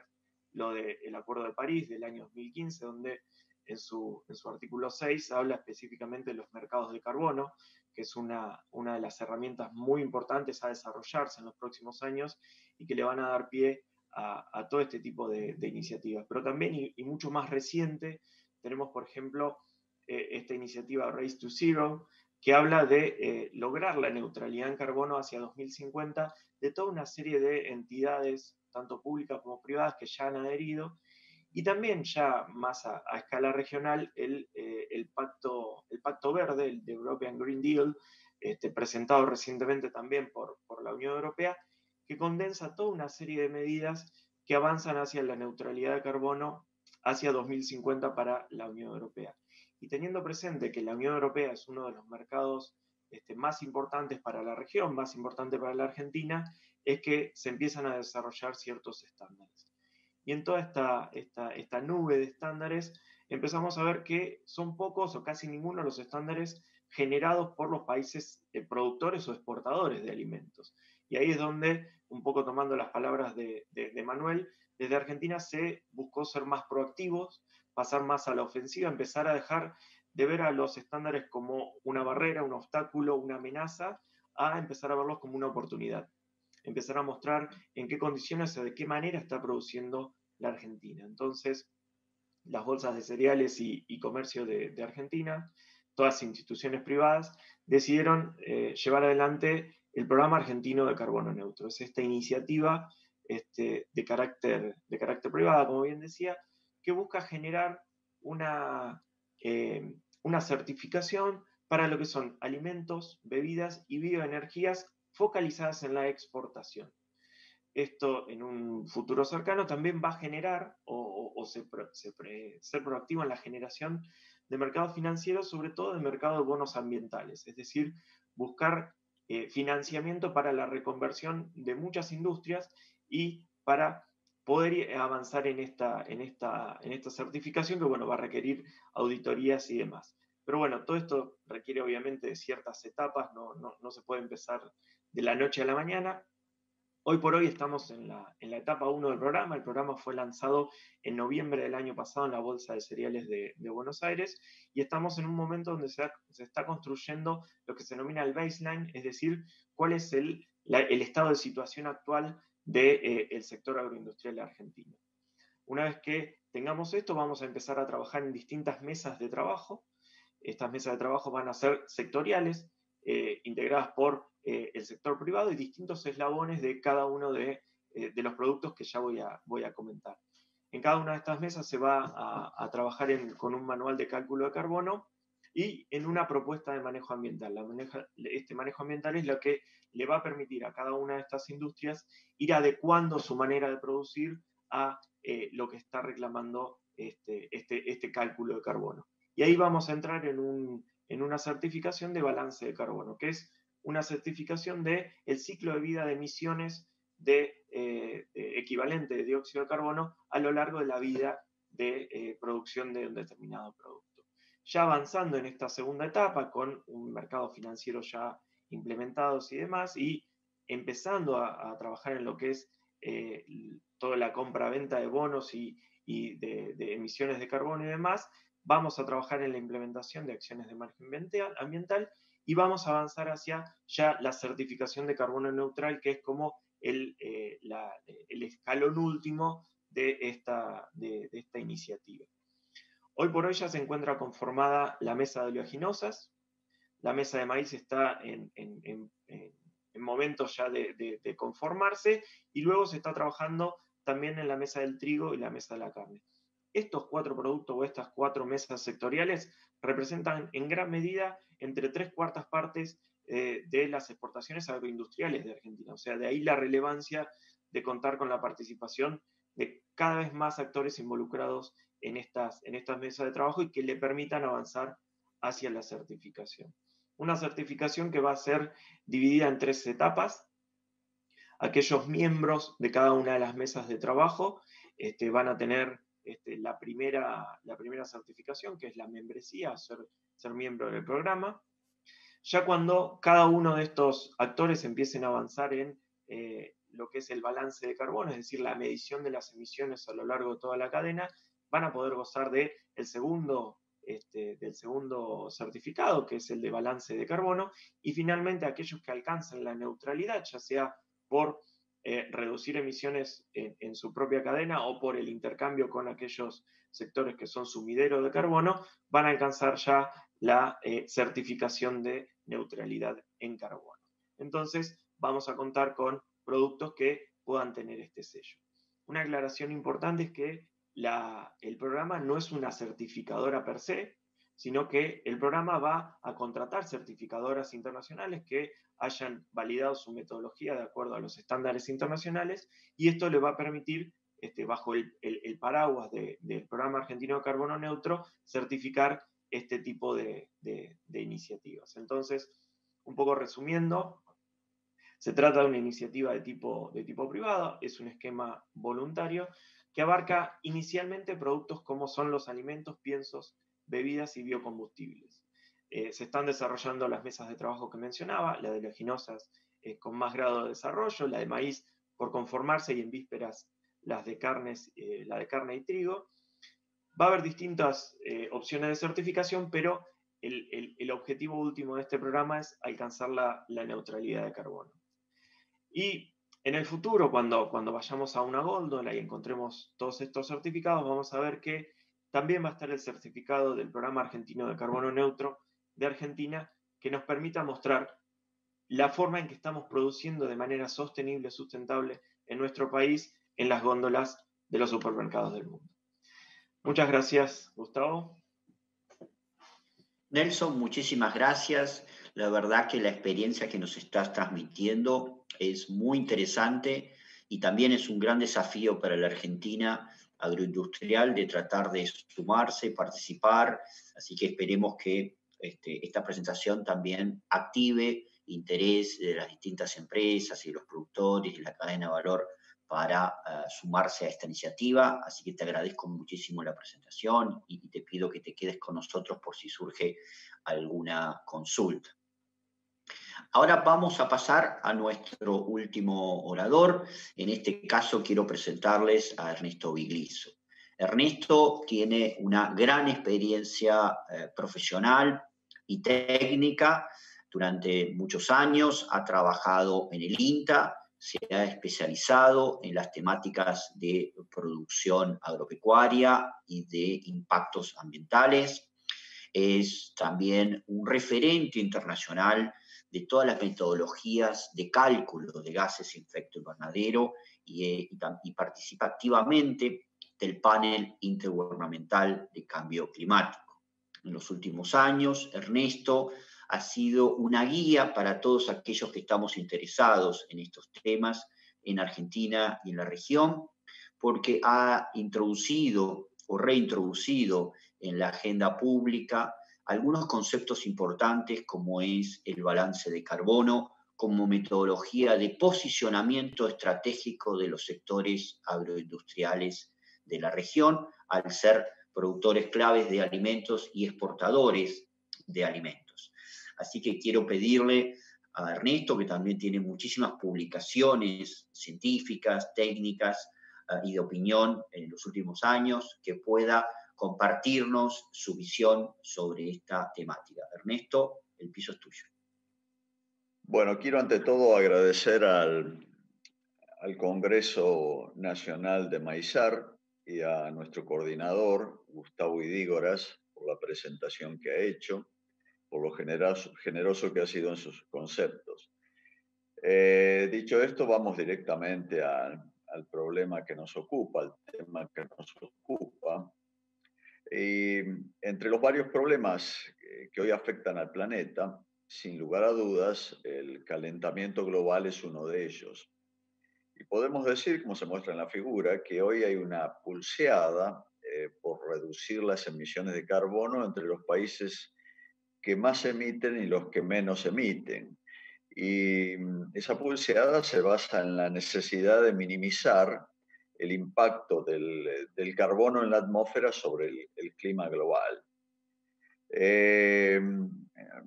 lo del Acuerdo de París del año 2015, donde en su artículo 6 habla específicamente de los mercados de carbono, que es una de las herramientas muy importantes a desarrollarse en los próximos años y que le van a dar pie a todo este tipo de iniciativas. Pero también, y mucho más reciente, tenemos, por ejemplo, esta iniciativa Race to Zero, que habla de lograr la neutralidad en carbono hacia 2050 de toda una serie de entidades, tanto públicas como privadas, que ya han adherido, y también ya más a escala regional el Pacto Verde, el de European Green Deal, presentado recientemente también por la Unión Europea, que condensa toda una serie de medidas que avanzan hacia la neutralidad de carbono hacia 2050 para la Unión Europea. Y teniendo presente que la Unión Europea es uno de los mercados más importantes para la región, más importante para la Argentina, es que se empiezan a desarrollar ciertos estándares. Y en toda esta nube de estándares empezamos a ver que son pocos o casi ninguno los estándares generados por los países productores o exportadores de alimentos. Y ahí es donde, un poco tomando las palabras de Manuel, desde Argentina se buscó ser más proactivos, pasar más a la ofensiva, empezar a dejar de ver a los estándares como una barrera, un obstáculo, una amenaza, a empezar a verlos como una oportunidad. Empezar a mostrar en qué condiciones o de qué manera está produciendo la Argentina. Entonces, las bolsas de cereales y comercio de Argentina, todas las instituciones privadas, decidieron llevar adelante el programa argentino de carbono neutro. Es esta iniciativa de carácter privada, como bien decía, que busca generar una certificación para lo que son alimentos, bebidas y bioenergías focalizadas en la exportación. Esto en un futuro cercano también va a generar ser proactivo en la generación de mercado financiero, sobre todo de mercado de bonos ambientales, es decir, buscar financiamiento para la reconversión de muchas industrias y para poder avanzar en esta certificación que, bueno, va a requerir auditorías y demás. Pero bueno, todo esto requiere obviamente de ciertas etapas, no se puede empezar de la noche a la mañana. Hoy por hoy estamos en la etapa 1 del programa. El programa fue lanzado en noviembre del año pasado en la Bolsa de Cereales de Buenos Aires y estamos en un momento donde se está construyendo lo que se denomina el baseline, es decir, cuál es el estado de situación actual del sector agroindustrial argentino. Una vez que tengamos esto, vamos a empezar a trabajar en distintas mesas de trabajo. Estas mesas de trabajo van a ser sectoriales, integradas por el sector privado y distintos eslabones de cada uno de los productos que ya voy a comentar. En cada una de estas mesas se va a trabajar con un manual de cálculo de carbono y en una propuesta de manejo ambiental. Este manejo ambiental es lo que le va a permitir a cada una de estas industrias ir adecuando su manera de producir a lo que está reclamando este cálculo de carbono. Y ahí vamos a entrar en una certificación de balance de carbono, que es una certificación del ciclo de vida de emisiones equivalente de dióxido de carbono a lo largo de la vida de producción de un determinado producto. Ya avanzando en esta segunda etapa, con un mercado financiero ya implementados y demás, y empezando a trabajar en lo que es toda la compra-venta de bonos y de emisiones de carbono y demás, vamos a trabajar en la implementación de acciones de margen ambiental y vamos a avanzar hacia ya la certificación de carbono neutral, que es como el escalón último de esta iniciativa. Hoy por hoy ya se encuentra conformada la mesa de oleaginosas, la mesa de maíz está en momentos ya de conformarse y luego se está trabajando también en la mesa del trigo y la mesa de la carne. Estos 4 productos o estas 4 mesas sectoriales representan en gran medida entre 3/4 partes de las exportaciones agroindustriales de Argentina. O sea, de ahí la relevancia de contar con la participación de cada vez más actores involucrados en estas mesas de trabajo y que le permitan avanzar hacia la certificación. Una certificación que va a ser dividida en 3 etapas. Aquellos miembros de cada una de las mesas de trabajo van a tener la primera certificación, que es la membresía, ser miembro del programa. Ya cuando cada uno de estos actores empiecen a avanzar en lo que es el balance de carbono, es decir, la medición de las emisiones a lo largo de toda la cadena, van a poder gozar del segundo certificado, que es el de balance de carbono, y finalmente aquellos que alcancen la neutralidad, ya sea por reducir emisiones en su propia cadena o por el intercambio con aquellos sectores que son sumideros de carbono, van a alcanzar ya la certificación de neutralidad en carbono. Entonces, vamos a contar con productos que puedan tener este sello. Una aclaración importante es que el programa no es una certificadora per se, sino que el programa va a contratar certificadoras internacionales que hayan validado su metodología de acuerdo a los estándares internacionales, y esto le va a permitir, bajo el paraguas del Programa Argentino de Carbono Neutro, certificar este tipo de iniciativas. Entonces, un poco resumiendo, se trata de una iniciativa de tipo privado, es un esquema voluntario que abarca inicialmente productos como son los alimentos, piensos, bebidas y biocombustibles. Se están desarrollando las mesas de trabajo que mencionaba, la de oleaginosas con más grado de desarrollo, la de maíz por conformarse y en vísperas la de carne y trigo. Va a haber distintas opciones de certificación, pero el objetivo último de este programa es alcanzar la neutralidad de carbono. Y en el futuro, cuando vayamos a una góndola y encontremos todos estos certificados, vamos a ver que también va a estar el certificado del Programa Argentino de Carbono Neutro de Argentina, que nos permita mostrar la forma en que estamos produciendo de manera sostenible, sustentable en nuestro país, en las góndolas de los supermercados del mundo. Muchas gracias, Gustavo. Nelson, muchísimas gracias. La verdad que la experiencia que nos estás transmitiendo es muy interesante y también es un gran desafío para la Argentina agroindustrial de tratar de sumarse, participar, así que esperemos que esta presentación también active interés de las distintas empresas y los productores y la cadena de valor para sumarse a esta iniciativa, así que te agradezco muchísimo la presentación y te pido que te quedes con nosotros por si surge alguna consulta. Ahora vamos a pasar a nuestro último orador. En este caso quiero presentarles a Ernesto Bigliso. Ernesto tiene una gran experiencia profesional y técnica. Durante muchos años ha trabajado en el INTA, se ha especializado en las temáticas de producción agropecuaria y de impactos ambientales. Es también un referente internacional de todas las metodologías de cálculo de gases de efecto invernadero y participa activamente del panel intergubernamental de cambio climático. En los últimos años, Ernesto ha sido una guía para todos aquellos que estamos interesados en estos temas en Argentina y en la región, porque ha introducido o reintroducido en la agenda pública algunos conceptos importantes como es el balance de carbono como metodología de posicionamiento estratégico de los sectores agroindustriales de la región, al ser productores claves de alimentos y exportadores de alimentos. Así que quiero pedirle a Ernesto, que también tiene muchísimas publicaciones científicas, técnicas y de opinión en los últimos años, que pueda compartirnos su visión sobre esta temática. Ernesto, el piso es tuyo. Bueno, quiero ante todo agradecer al Congreso Nacional de Maizar y a nuestro coordinador, Gustavo Idígoras, por la presentación que ha hecho, por lo generoso que ha sido en sus conceptos. Dicho esto, vamos directamente al problema que nos ocupa, al tema que nos ocupa. Y entre los varios problemas que hoy afectan al planeta, sin lugar a dudas, el calentamiento global es uno de ellos. Y podemos decir, como se muestra en la figura, que hoy hay una pulseada por reducir las emisiones de carbono entre los países que más emiten y los que menos emiten. Y esa pulseada se basa en la necesidad de minimizar el impacto del carbono en la atmósfera sobre el clima global.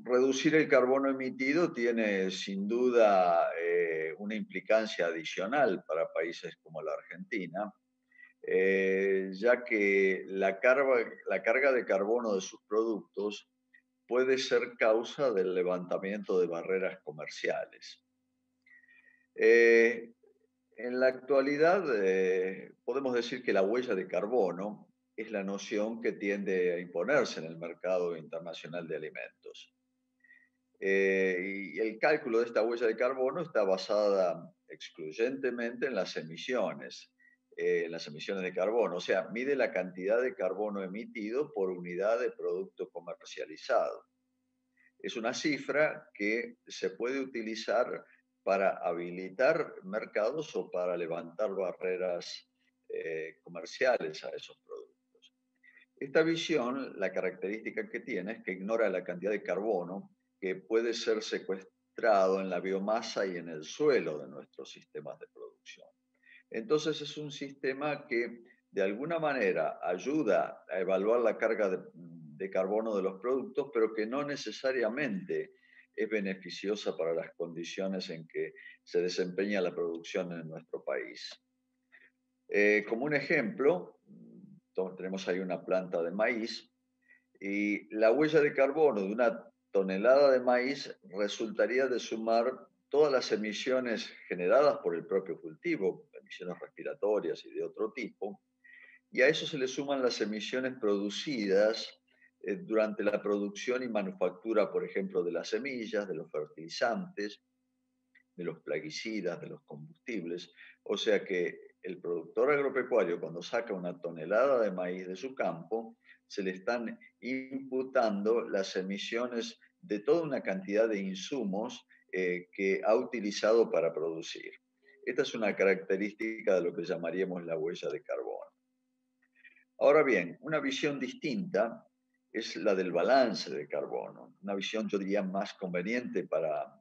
Reducir el carbono emitido tiene sin duda una implicancia adicional para países como la Argentina, ya que la carga de carbono de sus productos puede ser causa del levantamiento de barreras comerciales. En la actualidad, podemos decir que la huella de carbono es la noción que tiende a imponerse en el mercado internacional de alimentos. Y el cálculo de esta huella de carbono está basada excluyentemente en las emisiones de carbono, o sea, mide la cantidad de carbono emitido por unidad de producto comercializado. Es una cifra que se puede utilizar para habilitar mercados o para levantar barreras comerciales a esos productos. Esta visión, la característica que tiene es que ignora la cantidad de carbono que puede ser secuestrado en la biomasa y en el suelo de nuestros sistemas de producción. Entonces es un sistema que de alguna manera ayuda a evaluar la carga de carbono de los productos, pero que no necesariamente es beneficiosa para las condiciones en que se desempeña la producción en nuestro país. Como un ejemplo, tenemos ahí una planta de maíz y la huella de carbono de una tonelada de maíz resultaría de sumar todas las emisiones generadas por el propio cultivo, emisiones respiratorias y de otro tipo, y a eso se le suman las emisiones producidas durante la producción y manufactura, por ejemplo, de las semillas, de los fertilizantes, de los plaguicidas, de los combustibles. O sea que el productor agropecuario, cuando saca una tonelada de maíz de su campo, se le están imputando las emisiones de toda una cantidad de insumos que ha utilizado para producir. Esta es una característica de lo que llamaríamos la huella de carbono. Ahora bien, una visión distinta es la del balance de carbono, una visión, yo diría, más conveniente para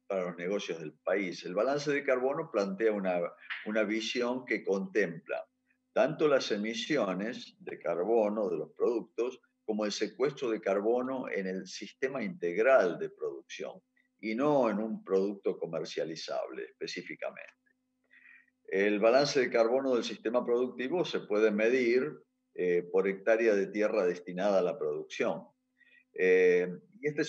los negocios del país. El balance de carbono plantea una visión que contempla tanto las emisiones de carbono de los productos como el secuestro de carbono en el sistema integral de producción y no en un producto comercializable específicamente. El balance de carbono del sistema productivo se puede medir por hectárea de tierra destinada a la producción. Y esta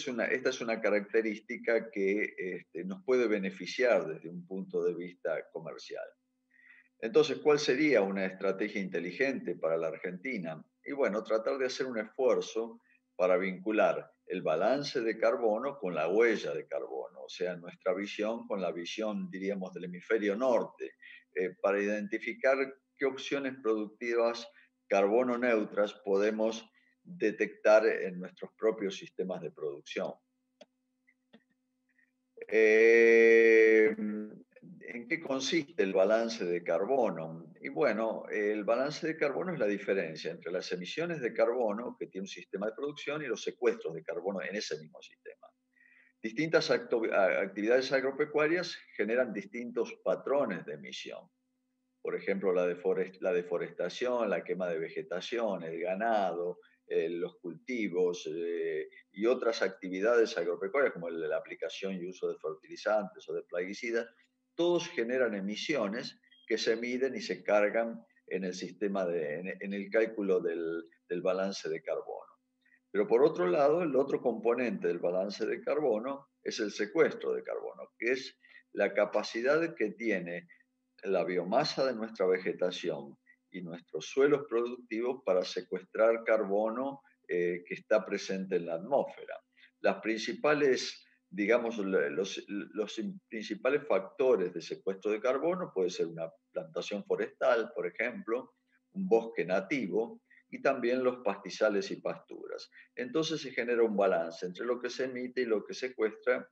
es una característica que nos puede beneficiar desde un punto de vista comercial. Entonces, ¿cuál sería una estrategia inteligente para la Argentina? Y bueno, tratar de hacer un esfuerzo para vincular el balance de carbono con la huella de carbono, o sea, nuestra visión con la visión, diríamos, del hemisferio norte, para identificar qué opciones productivas carbono neutras podemos detectar en nuestros propios sistemas de producción. ¿En qué consiste el balance de carbono? Y bueno, el balance de carbono es la diferencia entre las emisiones de carbono que tiene un sistema de producción y los secuestros de carbono en ese mismo sistema. Distintas actividades agropecuarias generan distintos patrones de emisión. Por ejemplo, la deforestación, la quema de vegetación, el ganado, los cultivos y otras actividades agropecuarias como la aplicación y uso de fertilizantes o de plaguicidas, todos generan emisiones que se miden y se cargan en el sistema, en el cálculo del balance de carbono. Pero por otro lado, el otro componente del balance de carbono es el secuestro de carbono, que es la capacidad que tiene la biomasa de nuestra vegetación y nuestros suelos productivos para secuestrar carbono que está presente en la atmósfera. Las principales, digamos, los principales factores de secuestro de carbono puede ser una plantación forestal, por ejemplo, un bosque nativo y también los pastizales y pasturas. Entonces se genera un balance entre lo que se emite y lo que se secuestra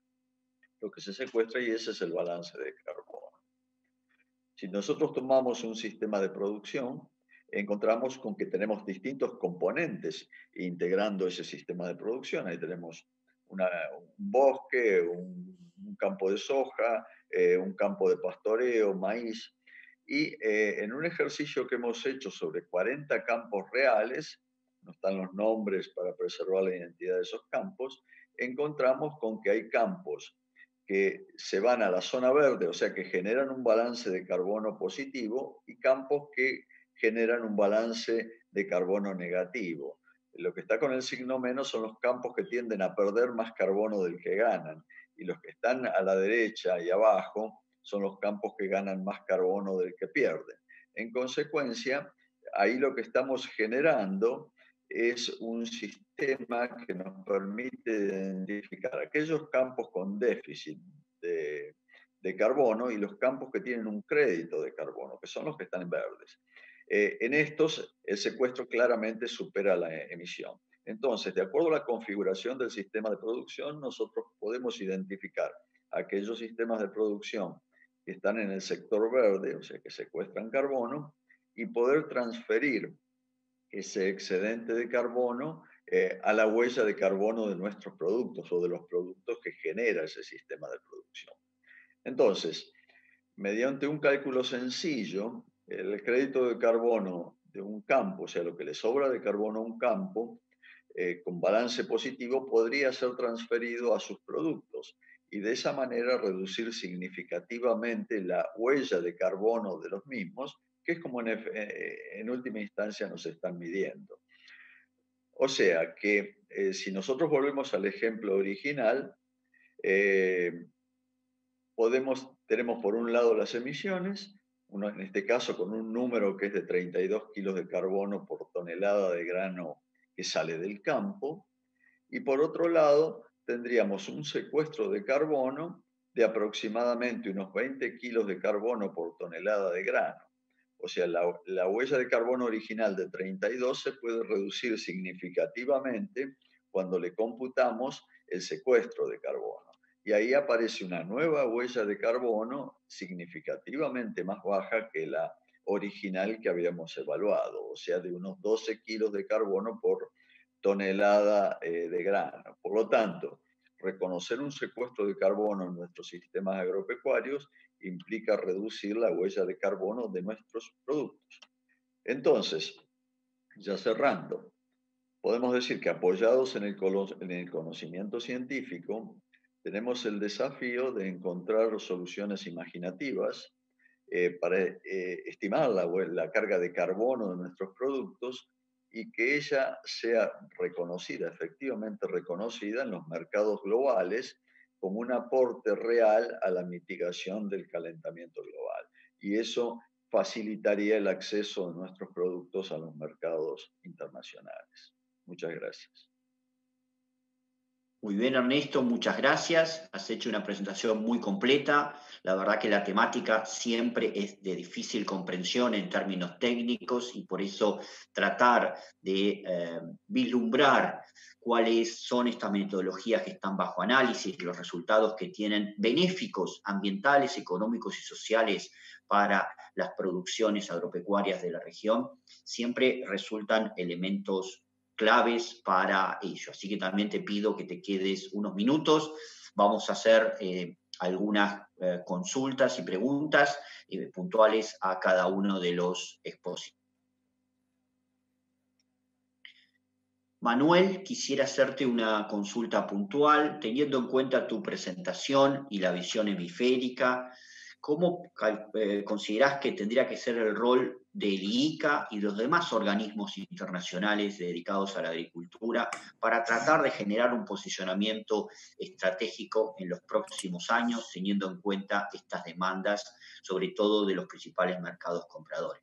y ese es el balance de carbono. Si nosotros tomamos un sistema de producción, encontramos con que tenemos distintos componentes integrando ese sistema de producción. Ahí tenemos un bosque, un campo de soja, un campo de pastoreo, maíz. Y en un ejercicio que hemos hecho sobre 40 campos reales, no están los nombres para preservar la identidad de esos campos, encontramos con que hay campos que se van a la zona verde, o sea, que generan un balance de carbono positivo, y campos que generan un balance de carbono negativo. Lo que está con el signo menos son los campos que tienden a perder más carbono del que ganan, y los que están a la derecha y abajo son los campos que ganan más carbono del que pierden. En consecuencia, ahí lo que estamos generando es un sistema que nos permite identificar aquellos campos con déficit de carbono y los campos que tienen un crédito de carbono, que son los que están en verdes. En estos, el secuestro claramente supera la emisión. Entonces, de acuerdo a la configuración del sistema de producción, nosotros podemos identificar aquellos sistemas de producción que están en el sector verde, o sea, que secuestran carbono, y poder transferir ese excedente de carbono a la huella de carbono de nuestros productos o de los productos que genera ese sistema de producción. Entonces, mediante un cálculo sencillo, el crédito de carbono de un campo, o sea, lo que le sobra de carbono a un campo, con balance positivo, podría ser transferido a sus productos y de esa manera reducir significativamente la huella de carbono de los mismos, que es como en última instancia nos están midiendo. O sea que si nosotros volvemos al ejemplo original, tenemos por un lado las emisiones, en este caso con un número que es de 32 kilos de carbono por tonelada de grano que sale del campo, y por otro lado tendríamos un secuestro de carbono de aproximadamente unos 20 kilos de carbono por tonelada de grano. O sea, la huella de carbono original de 32 se puede reducir significativamente cuando le computamos el secuestro de carbono. Y ahí aparece una nueva huella de carbono significativamente más baja que la original que habíamos evaluado, o sea, de unos 12 kilos de carbono por tonelada de grano. Por lo tanto, reconocer un secuestro de carbono en nuestros sistemas agropecuarios implica reducir la huella de carbono de nuestros productos. Entonces, ya cerrando, podemos decir que apoyados en el conocimiento científico, tenemos el desafío de encontrar soluciones imaginativas para estimar la carga de carbono de nuestros productos y que ella sea reconocida, efectivamente reconocida en los mercados globales como un aporte real a la mitigación del calentamiento global. Y eso facilitaría el acceso de nuestros productos a los mercados internacionales. Muchas gracias. Muy bien, Ernesto, muchas gracias. Has hecho una presentación muy completa. La verdad que la temática siempre es de difícil comprensión en términos técnicos y por eso tratar de vislumbrar cuáles son estas metodologías que están bajo análisis, los resultados que tienen benéficos ambientales, económicos y sociales para las producciones agropecuarias de la región, siempre resultan elementos claves para ello. Así que también te pido que te quedes unos minutos. Vamos a hacer algunas consultas y preguntas puntuales a cada uno de los expositores. Manuel, quisiera hacerte una consulta puntual, teniendo en cuenta tu presentación y la visión hemisférica. ¿Cómo considerás que tendría que ser el rol del IICA y los demás organismos internacionales dedicados a la agricultura para tratar de generar un posicionamiento estratégico en los próximos años, teniendo en cuenta estas demandas, sobre todo de los principales mercados compradores?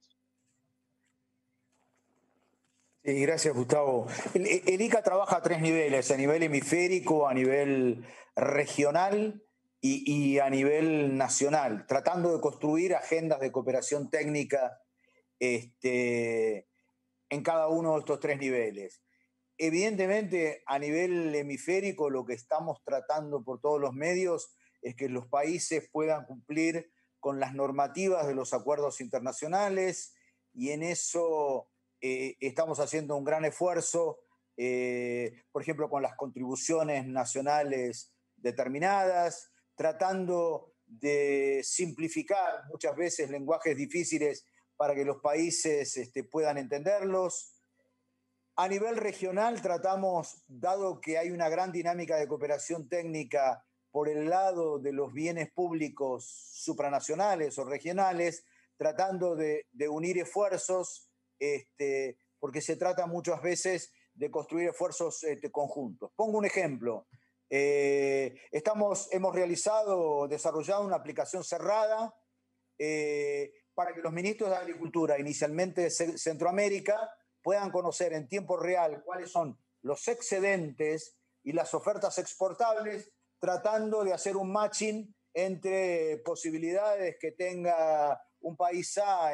Sí, gracias, Gustavo. El ICA trabaja a 3 niveles, a nivel hemisférico, a nivel regional y a nivel nacional, tratando de construir agendas de cooperación técnica en cada uno de estos 3 niveles. Evidentemente, a nivel hemisférico, lo que estamos tratando por todos los medios es que los países puedan cumplir con las normativas de los acuerdos internacionales y en eso estamos haciendo un gran esfuerzo, por ejemplo, con las contribuciones nacionales determinadas, tratando de simplificar muchas veces lenguajes difíciles para que los países puedan entenderlos. A nivel regional tratamos, dado que hay una gran dinámica de cooperación técnica por el lado de los bienes públicos supranacionales o regionales, tratando de unir esfuerzos, porque se trata muchas veces de construir esfuerzos conjuntos. Pongo un ejemplo. Hemos desarrollado una aplicación cerrada para que los ministros de Agricultura, inicialmente de Centroamérica, puedan conocer en tiempo real cuáles son los excedentes y las ofertas exportables, tratando de hacer un matching entre posibilidades que tenga un país A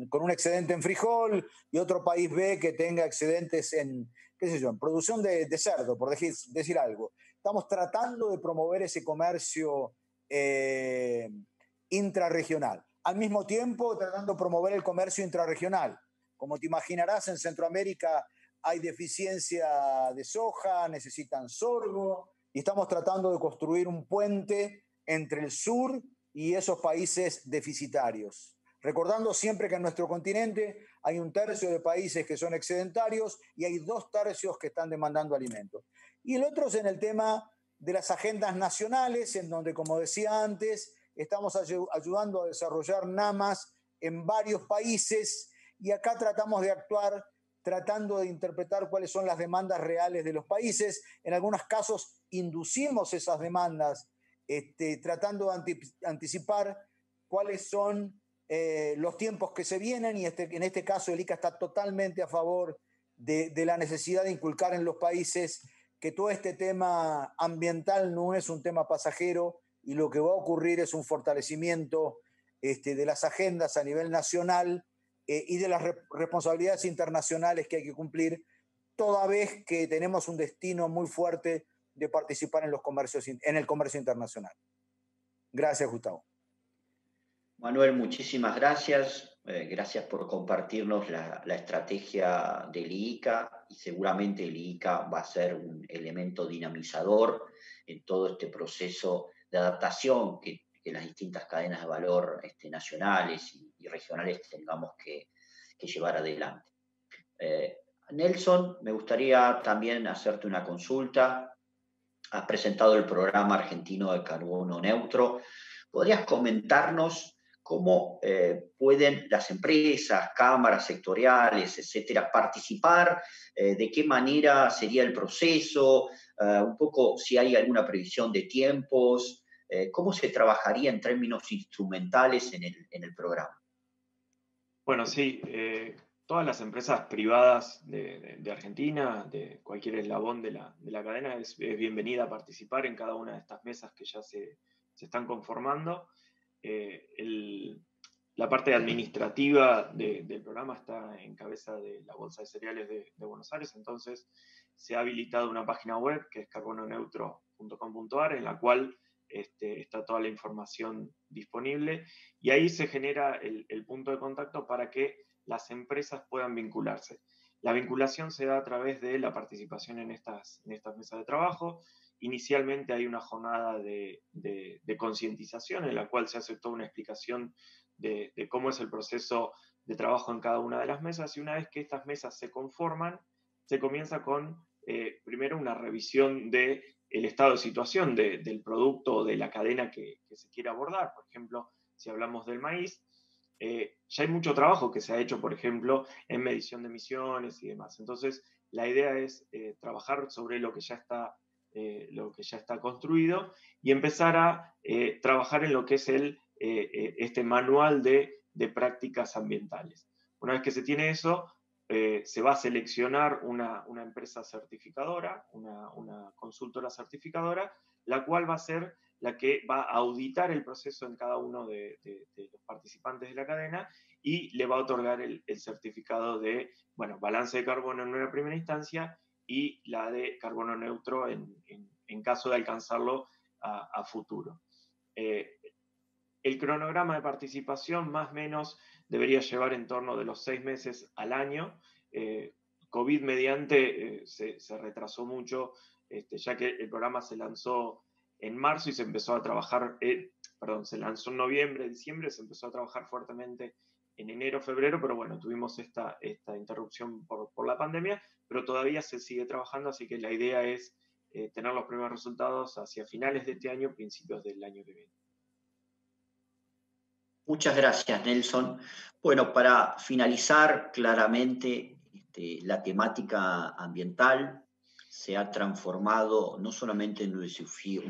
con un excedente en frijol y otro país B que tenga excedentes en producción de cerdo, por decir algo. Estamos tratando de promover ese comercio intrarregional. Al mismo tiempo, tratando de promover el comercio intrarregional. Como te imaginarás, en Centroamérica hay deficiencia de soja, necesitan sorgo, y estamos tratando de construir un puente entre el sur y esos países deficitarios. Recordando siempre que en nuestro continente hay 1/3 de países que son excedentarios y hay 2/3 que están demandando alimentos. Y el otro es en el tema de las agendas nacionales, en donde, como decía antes, estamos ayudando a desarrollar NAMAs en varios países y acá tratamos de actuar tratando de interpretar cuáles son las demandas reales de los países. En algunos casos inducimos esas demandas, tratando de anticipar cuáles son los tiempos que se vienen y en este caso el ICA está totalmente a favor de la necesidad de inculcar en los países que todo este tema ambiental no es un tema pasajero y lo que va a ocurrir es un fortalecimiento de las agendas a nivel nacional y de las responsabilidades internacionales que hay que cumplir, toda vez que tenemos un destino muy fuerte de participar en el comercio internacional. Gracias, Gustavo. Manuel, muchísimas gracias. Gracias por compartirnos la estrategia del IICA, y seguramente el IICA va a ser un elemento dinamizador en todo este proceso de adaptación que las distintas cadenas de valor nacionales y regionales tengamos que llevar adelante. Nelson, me gustaría también hacerte una consulta. Has presentado el programa argentino de carbono neutro. ¿Podrías comentarnos cómo pueden las empresas, cámaras sectoriales, etcétera, participar? ¿De qué manera sería el proceso? Un poco si hay alguna previsión de tiempos. ¿Cómo se trabajaría en términos instrumentales en el programa? Bueno, sí. Todas las empresas privadas de Argentina, de cualquier eslabón de la cadena, es bienvenida a participar en cada una de estas mesas que ya se están conformando. La parte administrativa del programa está en cabeza de la Bolsa de Cereales de Buenos Aires, entonces se ha habilitado una página web que es carbononeutro.com.ar, en la cual está toda la información disponible, y ahí se genera el punto de contacto para que las empresas puedan vincularse. La vinculación se da a través de la participación en estas mesas de trabajo. Inicialmente hay una jornada de concientización en la cual se hace toda una explicación de cómo es el proceso de trabajo en cada una de las mesas, y una vez que estas mesas se conforman, se comienza con primero una revisión del estado de situación del producto o de la cadena que se quiere abordar. Por ejemplo, si hablamos del maíz, ya hay mucho trabajo que se ha hecho, por ejemplo, en medición de emisiones y demás. Entonces, la idea es trabajar sobre lo que ya está construido y empezar a trabajar en lo que es este manual de prácticas ambientales. Una vez que se tiene eso, se va a seleccionar una empresa certificadora, una consultora certificadora, la cual va a ser la que va a auditar el proceso en cada uno de los participantes de la cadena y le va a otorgar el certificado de balance de carbono en una primera instancia y la de carbono neutro en caso de alcanzarlo a futuro. El cronograma de participación más o menos debería llevar en torno de los 6 meses al año. COVID mediante se retrasó mucho, ya que el programa se lanzó en marzo y se empezó a trabajar, se lanzó en noviembre, diciembre, se empezó a trabajar fuertemente en enero, febrero, pero bueno, tuvimos esta interrupción por la pandemia, pero todavía se sigue trabajando, así que la idea es tener los primeros resultados hacia finales de este año, principios del año que viene. Muchas gracias, Nelson. Bueno, para finalizar, claramente la temática ambiental se ha transformado no solamente en un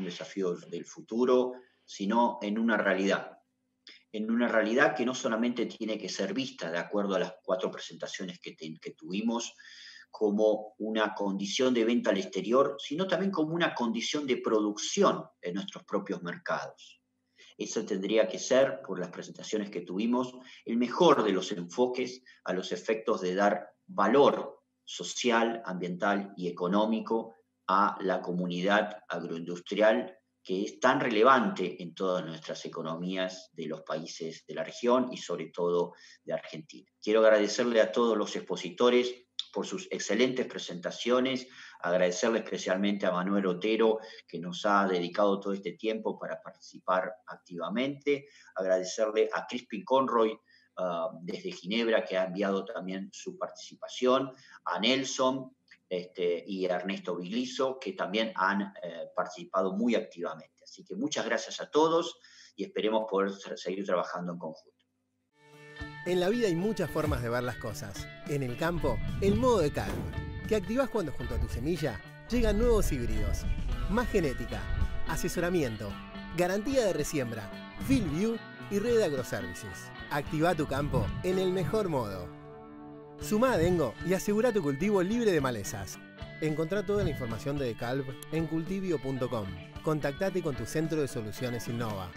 desafío del futuro, sino en una realidad. En una realidad que no solamente tiene que ser vista, de acuerdo a las 4 presentaciones que tuvimos, como una condición de venta al exterior, sino también como una condición de producción en nuestros propios mercados. Eso tendría que ser, por las presentaciones que tuvimos, el mejor de los enfoques a los efectos de dar valor social, ambiental y económico a la comunidad agroindustrial que es tan relevante en todas nuestras economías de los países de la región y sobre todo de Argentina. Quiero agradecerle a todos los expositores por sus excelentes presentaciones, agradecerle especialmente a Manuel Otero, que nos ha dedicado todo este tiempo para participar activamente, agradecerle a Crispin Conroy desde Ginebra, que ha enviado también su participación, a Nelson y a Ernesto Vigliso, que también han participado muy activamente. Así que muchas gracias a todos y esperemos poder seguir trabajando en conjunto. En la vida hay muchas formas de ver las cosas. En el campo, el modo de Calm, que activás cuando junto a tu semilla llegan nuevos híbridos, más genética, asesoramiento, garantía de resiembra, FieldView y red de agroservices. Activa tu campo en el mejor modo. Sumá a Dengo y asegura tu cultivo libre de malezas. Encontrá toda la información de DeKalb en cultivio.com. Contactate con tu centro de soluciones Innova.